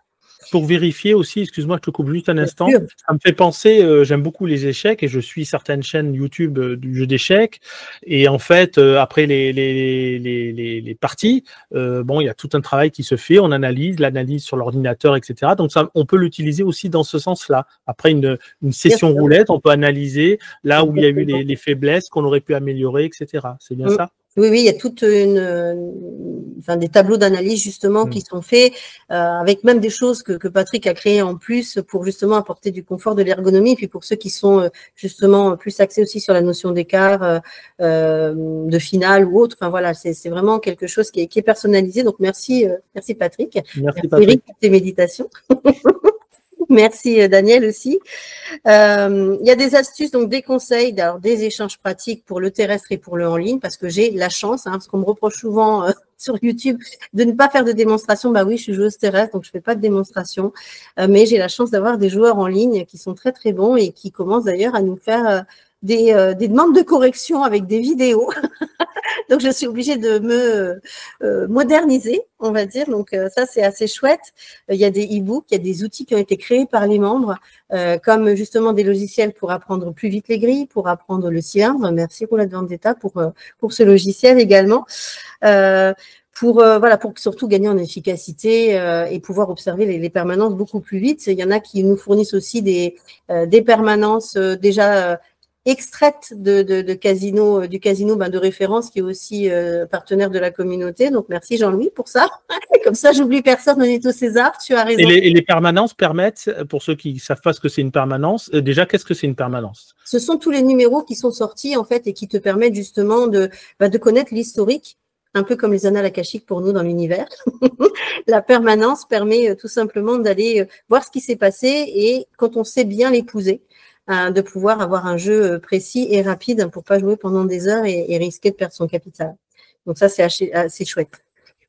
Pour vérifier aussi, excuse-moi, je te coupe juste un instant, Bien sûr. ça me fait penser, j'aime beaucoup les échecs et je suis certaines chaînes YouTube du jeu d'échecs et en fait, après les parties, bon, il y a tout un travail qui se fait, on analyse, l'analyse sur l'ordinateur, etc. Donc ça, on peut l'utiliser aussi dans ce sens-là. Après une session roulette, on peut analyser là où il y a eu les faiblesses qu'on aurait pu améliorer, etc. C'est bien ça? Oui, oui, il y a toute des tableaux d'analyse justement qui sont faits, avec même des choses que Patrick a créées en plus pour justement apporter du confort, de l'ergonomie, et puis pour ceux qui sont justement plus axés aussi sur la notion d'écart, de finale ou autre. Enfin voilà, c'est vraiment quelque chose qui est personnalisé. Donc merci Patrick. Merci Patrick. Eric pour tes méditations. Merci Daniel aussi. Il y a des astuces, donc des conseils, des échanges pratiques pour le terrestre et pour le en ligne, parce que j'ai la chance, parce qu'on me reproche souvent sur YouTube de ne pas faire de démonstration. Bah oui, je suis joueuse terrestre, donc je fais pas de démonstration, mais j'ai la chance d'avoir des joueurs en ligne qui sont très très bons et qui commencent d'ailleurs à nous faire des demandes de correction avec des vidéos. Donc, je suis obligée de me moderniser, on va dire. Donc, ça, c'est assez chouette. Il y a des e-books, il y a des outils qui ont été créés par les membres, comme justement des logiciels pour apprendre plus vite les grilles, pour apprendre le cylindre. Merci Roulette Vendetta pour ce logiciel également. Pour surtout gagner en efficacité et pouvoir observer les permanences beaucoup plus vite. Il y en a qui nous fournissent aussi des permanences déjà extraite du casino de référence qui est aussi partenaire de la communauté. Donc, merci Jean-Louis pour ça. Comme ça, j'oublie personne, on est au César, tu as raison. Et les permanences permettent, pour ceux qui ne savent pas ce que c'est une permanence, déjà, qu'est-ce que c'est une permanence? Ce sont tous les numéros qui sont sortis, en fait, et qui te permettent justement de connaître l'historique, un peu comme les annales akashiques pour nous dans l'univers. La permanence permet tout simplement d'aller voir ce qui s'est passé et quand on sait bien l'épouser, de pouvoir avoir un jeu précis et rapide pour pas jouer pendant des heures et risquer de perdre son capital. Donc ça, c'est assez chouette.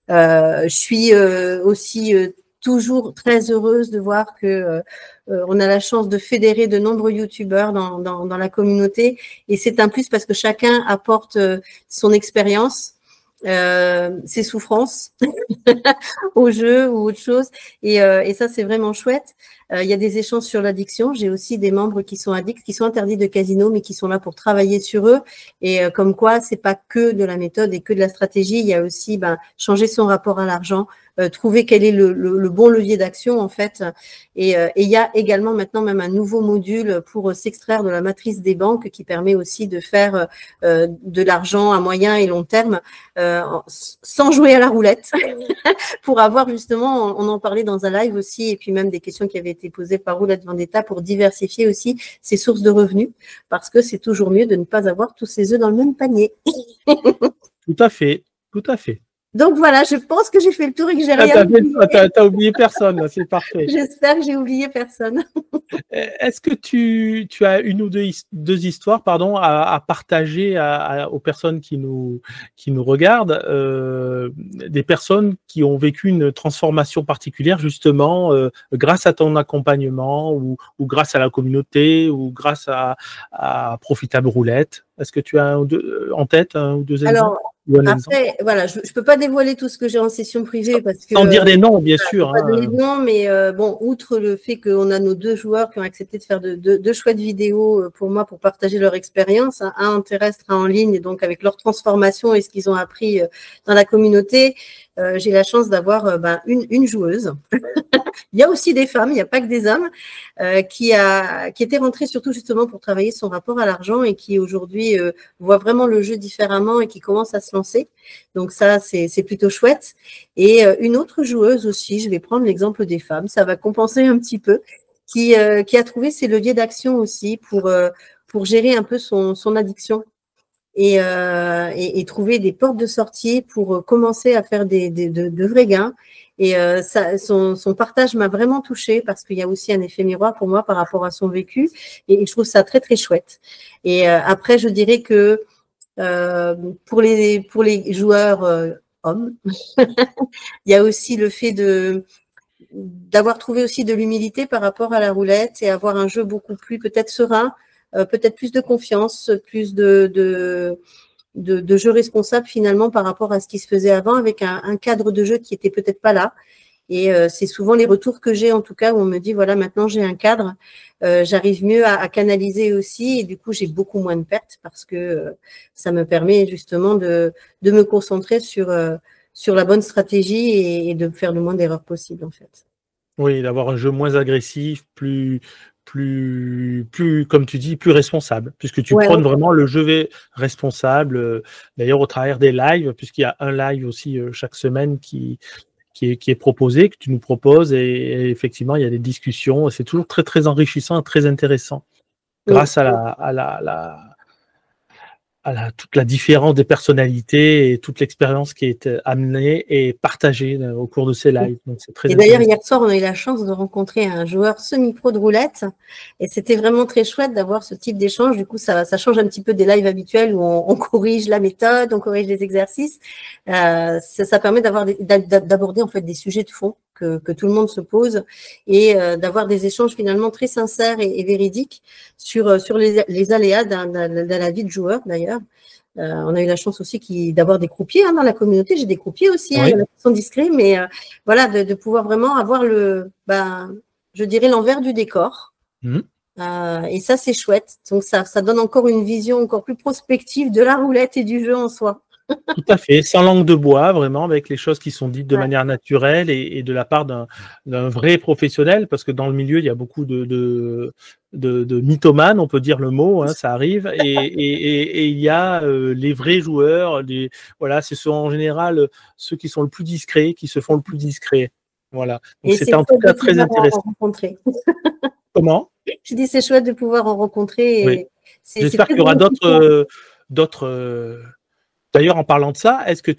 Je suis aussi toujours très heureuse de voir que on a la chance de fédérer de nombreux youtubeurs dans la communauté et c'est un plus parce que chacun apporte son expérience, ses souffrances au jeu ou autre chose et ça c'est vraiment chouette. Il y a des échanges sur l'addiction. J'ai aussi des membres qui sont addicts, qui sont interdits de casino, mais qui sont là pour travailler sur eux. Et comme quoi, c'est pas que de la méthode et que de la stratégie. Il y a aussi changer son rapport à l'argent, trouver quel est le bon levier d'action en fait. Et il y a également maintenant même un nouveau module pour s'extraire de la matrice des banques qui permet aussi de faire de l'argent à moyen et long terme sans jouer à la roulette. Pour avoir justement, on en parlait dans un live aussi, et puis même des questions qui avaient été posées par Roulette Vendetta pour diversifier aussi ses sources de revenus, parce que c'est toujours mieux de ne pas avoir tous ses œufs dans le même panier. Tout à fait, tout à fait. Donc voilà, je pense que j'ai fait le tour et que j'ai rien oublié. T'as oublié personne, c'est parfait. J'espère que j'ai oublié personne. Est-ce que tu as une ou deux histoires à partager aux personnes qui nous regardent, des personnes qui ont vécu une transformation particulière justement grâce à ton accompagnement ou grâce à la communauté ou grâce à Profitable Roulette? Est-ce que tu as en tête un ou deux exemples? Alors, après, voilà, je ne peux pas dévoiler tout ce que j'ai en session privée parce que… Sans dire des noms, bien sûr. Pas donner de noms, mais bon, outre le fait qu'on a nos deux joueurs qui ont accepté de faire deux chouettes vidéos pour moi pour partager leur expérience, un en terrestre, un en ligne, et donc avec leur transformation et ce qu'ils ont appris dans la communauté, j'ai la chance d'avoir une joueuse. Il y a aussi des femmes, il n'y a pas que des hommes, qui était rentrée surtout justement pour travailler son rapport à l'argent et qui aujourd'hui voit vraiment le jeu différemment et qui commence à se lancer. Donc ça, c'est plutôt chouette. Et une autre joueuse aussi, je vais prendre l'exemple des femmes, ça va compenser un petit peu, qui a trouvé ses leviers d'action aussi pour gérer un peu son addiction. Et trouver des portes de sortie pour commencer à faire de vrais gains. Et son partage m'a vraiment touchée parce qu'il y a aussi un effet miroir pour moi par rapport à son vécu. Et je trouve ça très, très chouette. Et après, je dirais que Pour les joueurs hommes, il y a aussi le fait d'avoir trouvé aussi de l'humilité par rapport à la roulette et avoir un jeu beaucoup plus peut-être serein, peut-être plus de confiance, plus de jeu responsable finalement par rapport à ce qui se faisait avant, avec un cadre de jeu qui était peut-être pas là. Et c'est souvent les retours que j'ai, en tout cas, où on me dit, voilà, maintenant j'ai un cadre, j'arrive mieux à canaliser aussi, et du coup, j'ai beaucoup moins de pertes parce que ça me permet justement de me concentrer sur la bonne stratégie et de faire le moins d'erreurs possible, en fait. Oui, d'avoir un jeu moins agressif, comme tu dis, plus responsable, puisque tu prônes vraiment le jeu responsable. D'ailleurs, au travers des lives, puisqu'il y a un live aussi chaque semaine qui est proposé, que tu nous proposes, et effectivement, il y a des discussions, c'est toujours très, très enrichissant, très intéressant, grâce à toute la différence des personnalités et toute l'expérience qui est amenée et partagée au cours de ces lives. Donc, c'est très et d'ailleurs, hier soir, on a eu la chance de rencontrer un joueur semi-pro de roulette et c'était vraiment très chouette d'avoir ce type d'échange. Du coup, ça change un petit peu des lives habituels où on corrige la méthode, on corrige les exercices. Ça permet d'aborder en fait des sujets de fond que tout le monde se pose et d'avoir des échanges finalement très sincères et véridiques sur les aléas de la vie de joueur d'ailleurs. On a eu la chance aussi d'avoir des croupiers dans la communauté. J'ai des croupiers aussi, il y en a qui sont discrets, mais voilà, de pouvoir vraiment avoir je dirais l'envers du décor. Et ça, c'est chouette. Donc, ça donne encore une vision encore plus prospective de la roulette et du jeu en soi. Tout à fait, sans langue de bois, vraiment, avec les choses qui sont dites de manière naturelle et de la part d'un vrai professionnel, parce que dans le milieu, il y a beaucoup de mythomanes, on peut dire le mot, ça arrive, et il y a les vrais joueurs, voilà, ce sont en général ceux qui sont le plus discrets, qui se font le plus discrets. Voilà. Donc, c'était en tout cas très intéressant. Comment ? Je dis, c'est chouette de pouvoir en rencontrer. Oui. J'espère qu'il y aura d'autres. D'ailleurs, en parlant de ça, est-ce que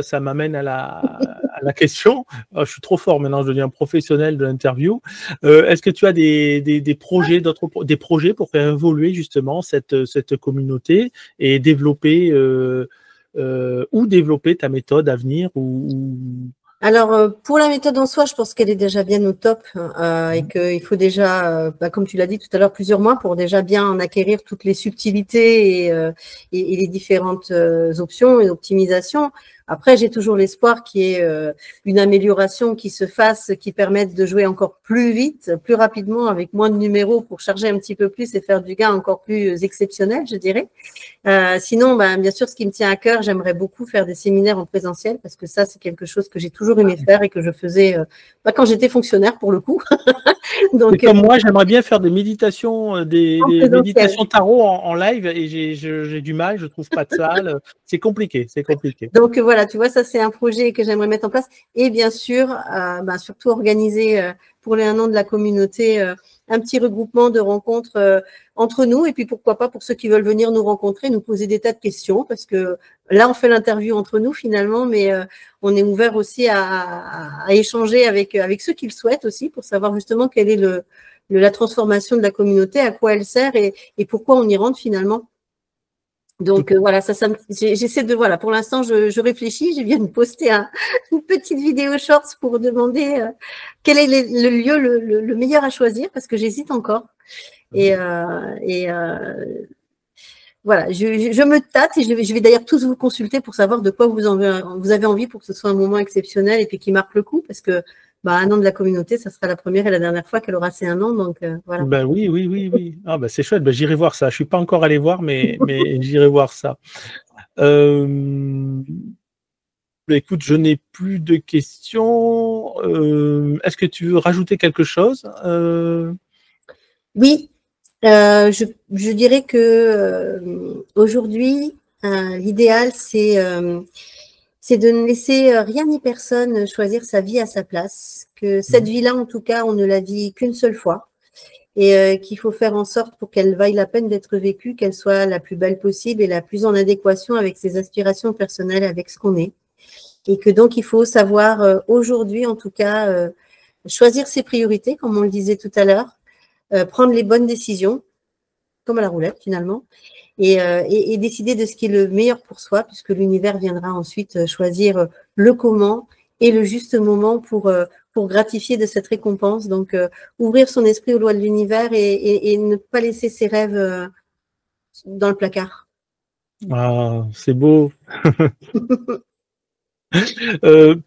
ça m'amène à la question, je suis trop fort maintenant, je deviens professionnel de l'interview, est-ce que tu as des projets, des projets pour faire évoluer justement cette communauté et développer ta méthode à venir Alors, pour la méthode en soi, je pense qu'elle est déjà bien au top et qu'il faut déjà, comme tu l'as dit tout à l'heure, plusieurs mois pour déjà bien en acquérir toutes les subtilités et les différentes options et optimisations. Après, j'ai toujours l'espoir qu'il y ait une amélioration qui se fasse, qui permette de jouer encore plus vite, plus rapidement, avec moins de numéros pour charger un petit peu plus et faire du gain encore plus exceptionnel, je dirais. Sinon, bien sûr, ce qui me tient à cœur, j'aimerais beaucoup faire des séminaires en présentiel parce que ça, c'est quelque chose que j'ai toujours aimé faire et que je faisais quand j'étais fonctionnaire pour le coup. Donc, comme moi, j'aimerais bien faire des méditations, des méditations tarot en live et j'ai du mal, je trouve pas de salle. C'est compliqué, c'est compliqué. Donc voilà, tu vois, ça c'est un projet que j'aimerais mettre en place et bien sûr, surtout organiser pour les 1 an de la communauté un petit regroupement de rencontres entre nous et puis pourquoi pas pour ceux qui veulent venir nous rencontrer, nous poser des tas de questions parce que là on fait l'interview entre nous finalement, mais on est ouvert aussi à échanger avec ceux qui le souhaitent aussi pour savoir justement quelle est la transformation de la communauté, à quoi elle sert et pourquoi on y rentre finalement. Donc voilà, j'essaie voilà, pour l'instant je réfléchis, je viens de poster une petite vidéo shorts pour demander quel est le lieu le meilleur à choisir parce que j'hésite encore. Et voilà, je me tâte et je vais d'ailleurs tous vous consulter pour savoir de quoi vous avez envie pour que ce soit un moment exceptionnel et puis qui marque le coup parce que 1 an de la communauté, ça sera la première et la dernière fois qu'elle aura ces 1 an, donc voilà. Oui. Ah, c'est chouette, j'irai voir ça. Je suis pas encore allé voir, mais j'irai voir ça. Écoute, je n'ai plus de questions. Est-ce que tu veux rajouter quelque chose Oui, je dirais que aujourd'hui, l'idéal, c'est de ne laisser rien ni personne choisir sa vie à sa place, que cette vie-là, en tout cas, on ne la vit qu'une seule fois et qu'il faut faire en sorte pour qu'elle vaille la peine d'être vécue, qu'elle soit la plus belle possible et la plus en adéquation avec ses aspirations personnelles, avec ce qu'on est. Et que donc, il faut savoir aujourd'hui, en tout cas, choisir ses priorités, comme on le disait tout à l'heure, prendre les bonnes décisions comme à la roulette finalement, et décider de ce qui est le meilleur pour soi, puisque l'univers viendra ensuite choisir le comment et le juste moment pour gratifier de cette récompense. Donc, ouvrir son esprit aux lois de l'univers et ne pas laisser ses rêves dans le placard. Ah, c'est beau.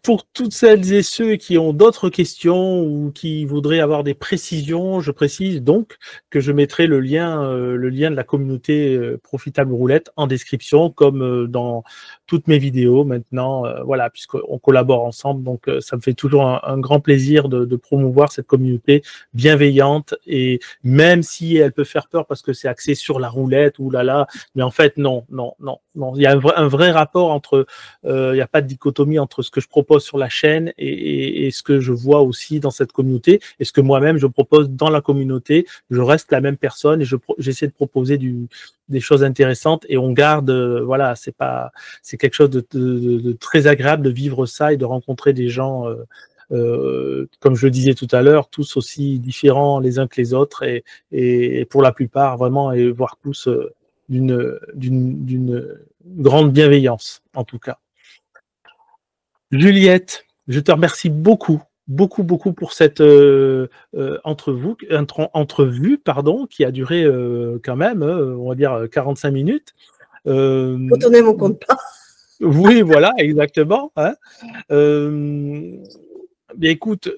Pour toutes celles et ceux qui ont d'autres questions ou qui voudraient avoir des précisions, je précise donc que je mettrai le lien de la communauté Profitable Roulette en description, comme dans toutes mes vidéos maintenant, voilà, puisqu'on collabore ensemble. Donc, ça me fait toujours un grand plaisir de promouvoir cette communauté bienveillante, et même si elle peut faire peur parce que c'est axé sur la roulette, ou là là, mais en fait, non. Il y a un vrai rapport entre, il n'y a pas de dichotomie entre ce que je propose sur la chaîne et ce que je vois aussi dans cette communauté, et ce que moi-même je propose dans la communauté. Je reste la même personne et j'essaie de proposer des choses intéressantes, et on garde, voilà, c'est quelque chose de très agréable de vivre ça et de rencontrer des gens, comme je le disais tout à l'heure, tous aussi différents les uns que les autres, et pour la plupart vraiment, et voire tous d'une grande bienveillance en tout cas. Juliette, je te remercie beaucoup pour cette entrevue, qui a duré quand même, on va dire 45 minutes. Quand on aime, on compte pas. Oui, voilà, exactement. Hein. Bien, écoute,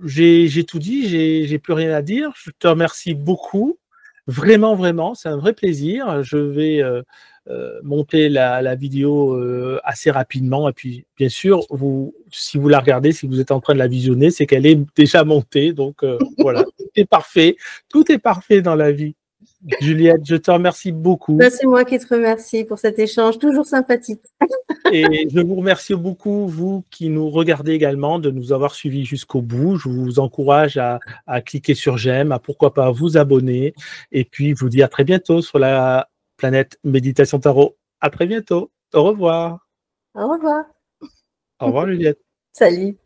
j'ai tout dit, j'ai plus rien à dire. Je te remercie beaucoup. Vraiment, c'est un vrai plaisir. Je vais monter la vidéo assez rapidement. Et puis, bien sûr, si vous la regardez, si vous êtes en train de la visionner, c'est qu'elle est déjà montée. Donc, voilà, tout est parfait. Tout est parfait dans la vie. Juliette, je te remercie beaucoup. Ben, c'est moi qui te remercie pour cet échange, toujours sympathique. Et je vous remercie beaucoup, vous qui nous regardez également, de nous avoir suivis jusqu'au bout. Je vous encourage à cliquer sur j'aime, à pourquoi pas vous abonner. Et puis, je vous dis à très bientôt sur la planète Méditation Tarot. À très bientôt. Au revoir. Au revoir. Au revoir, Juliette. Salut.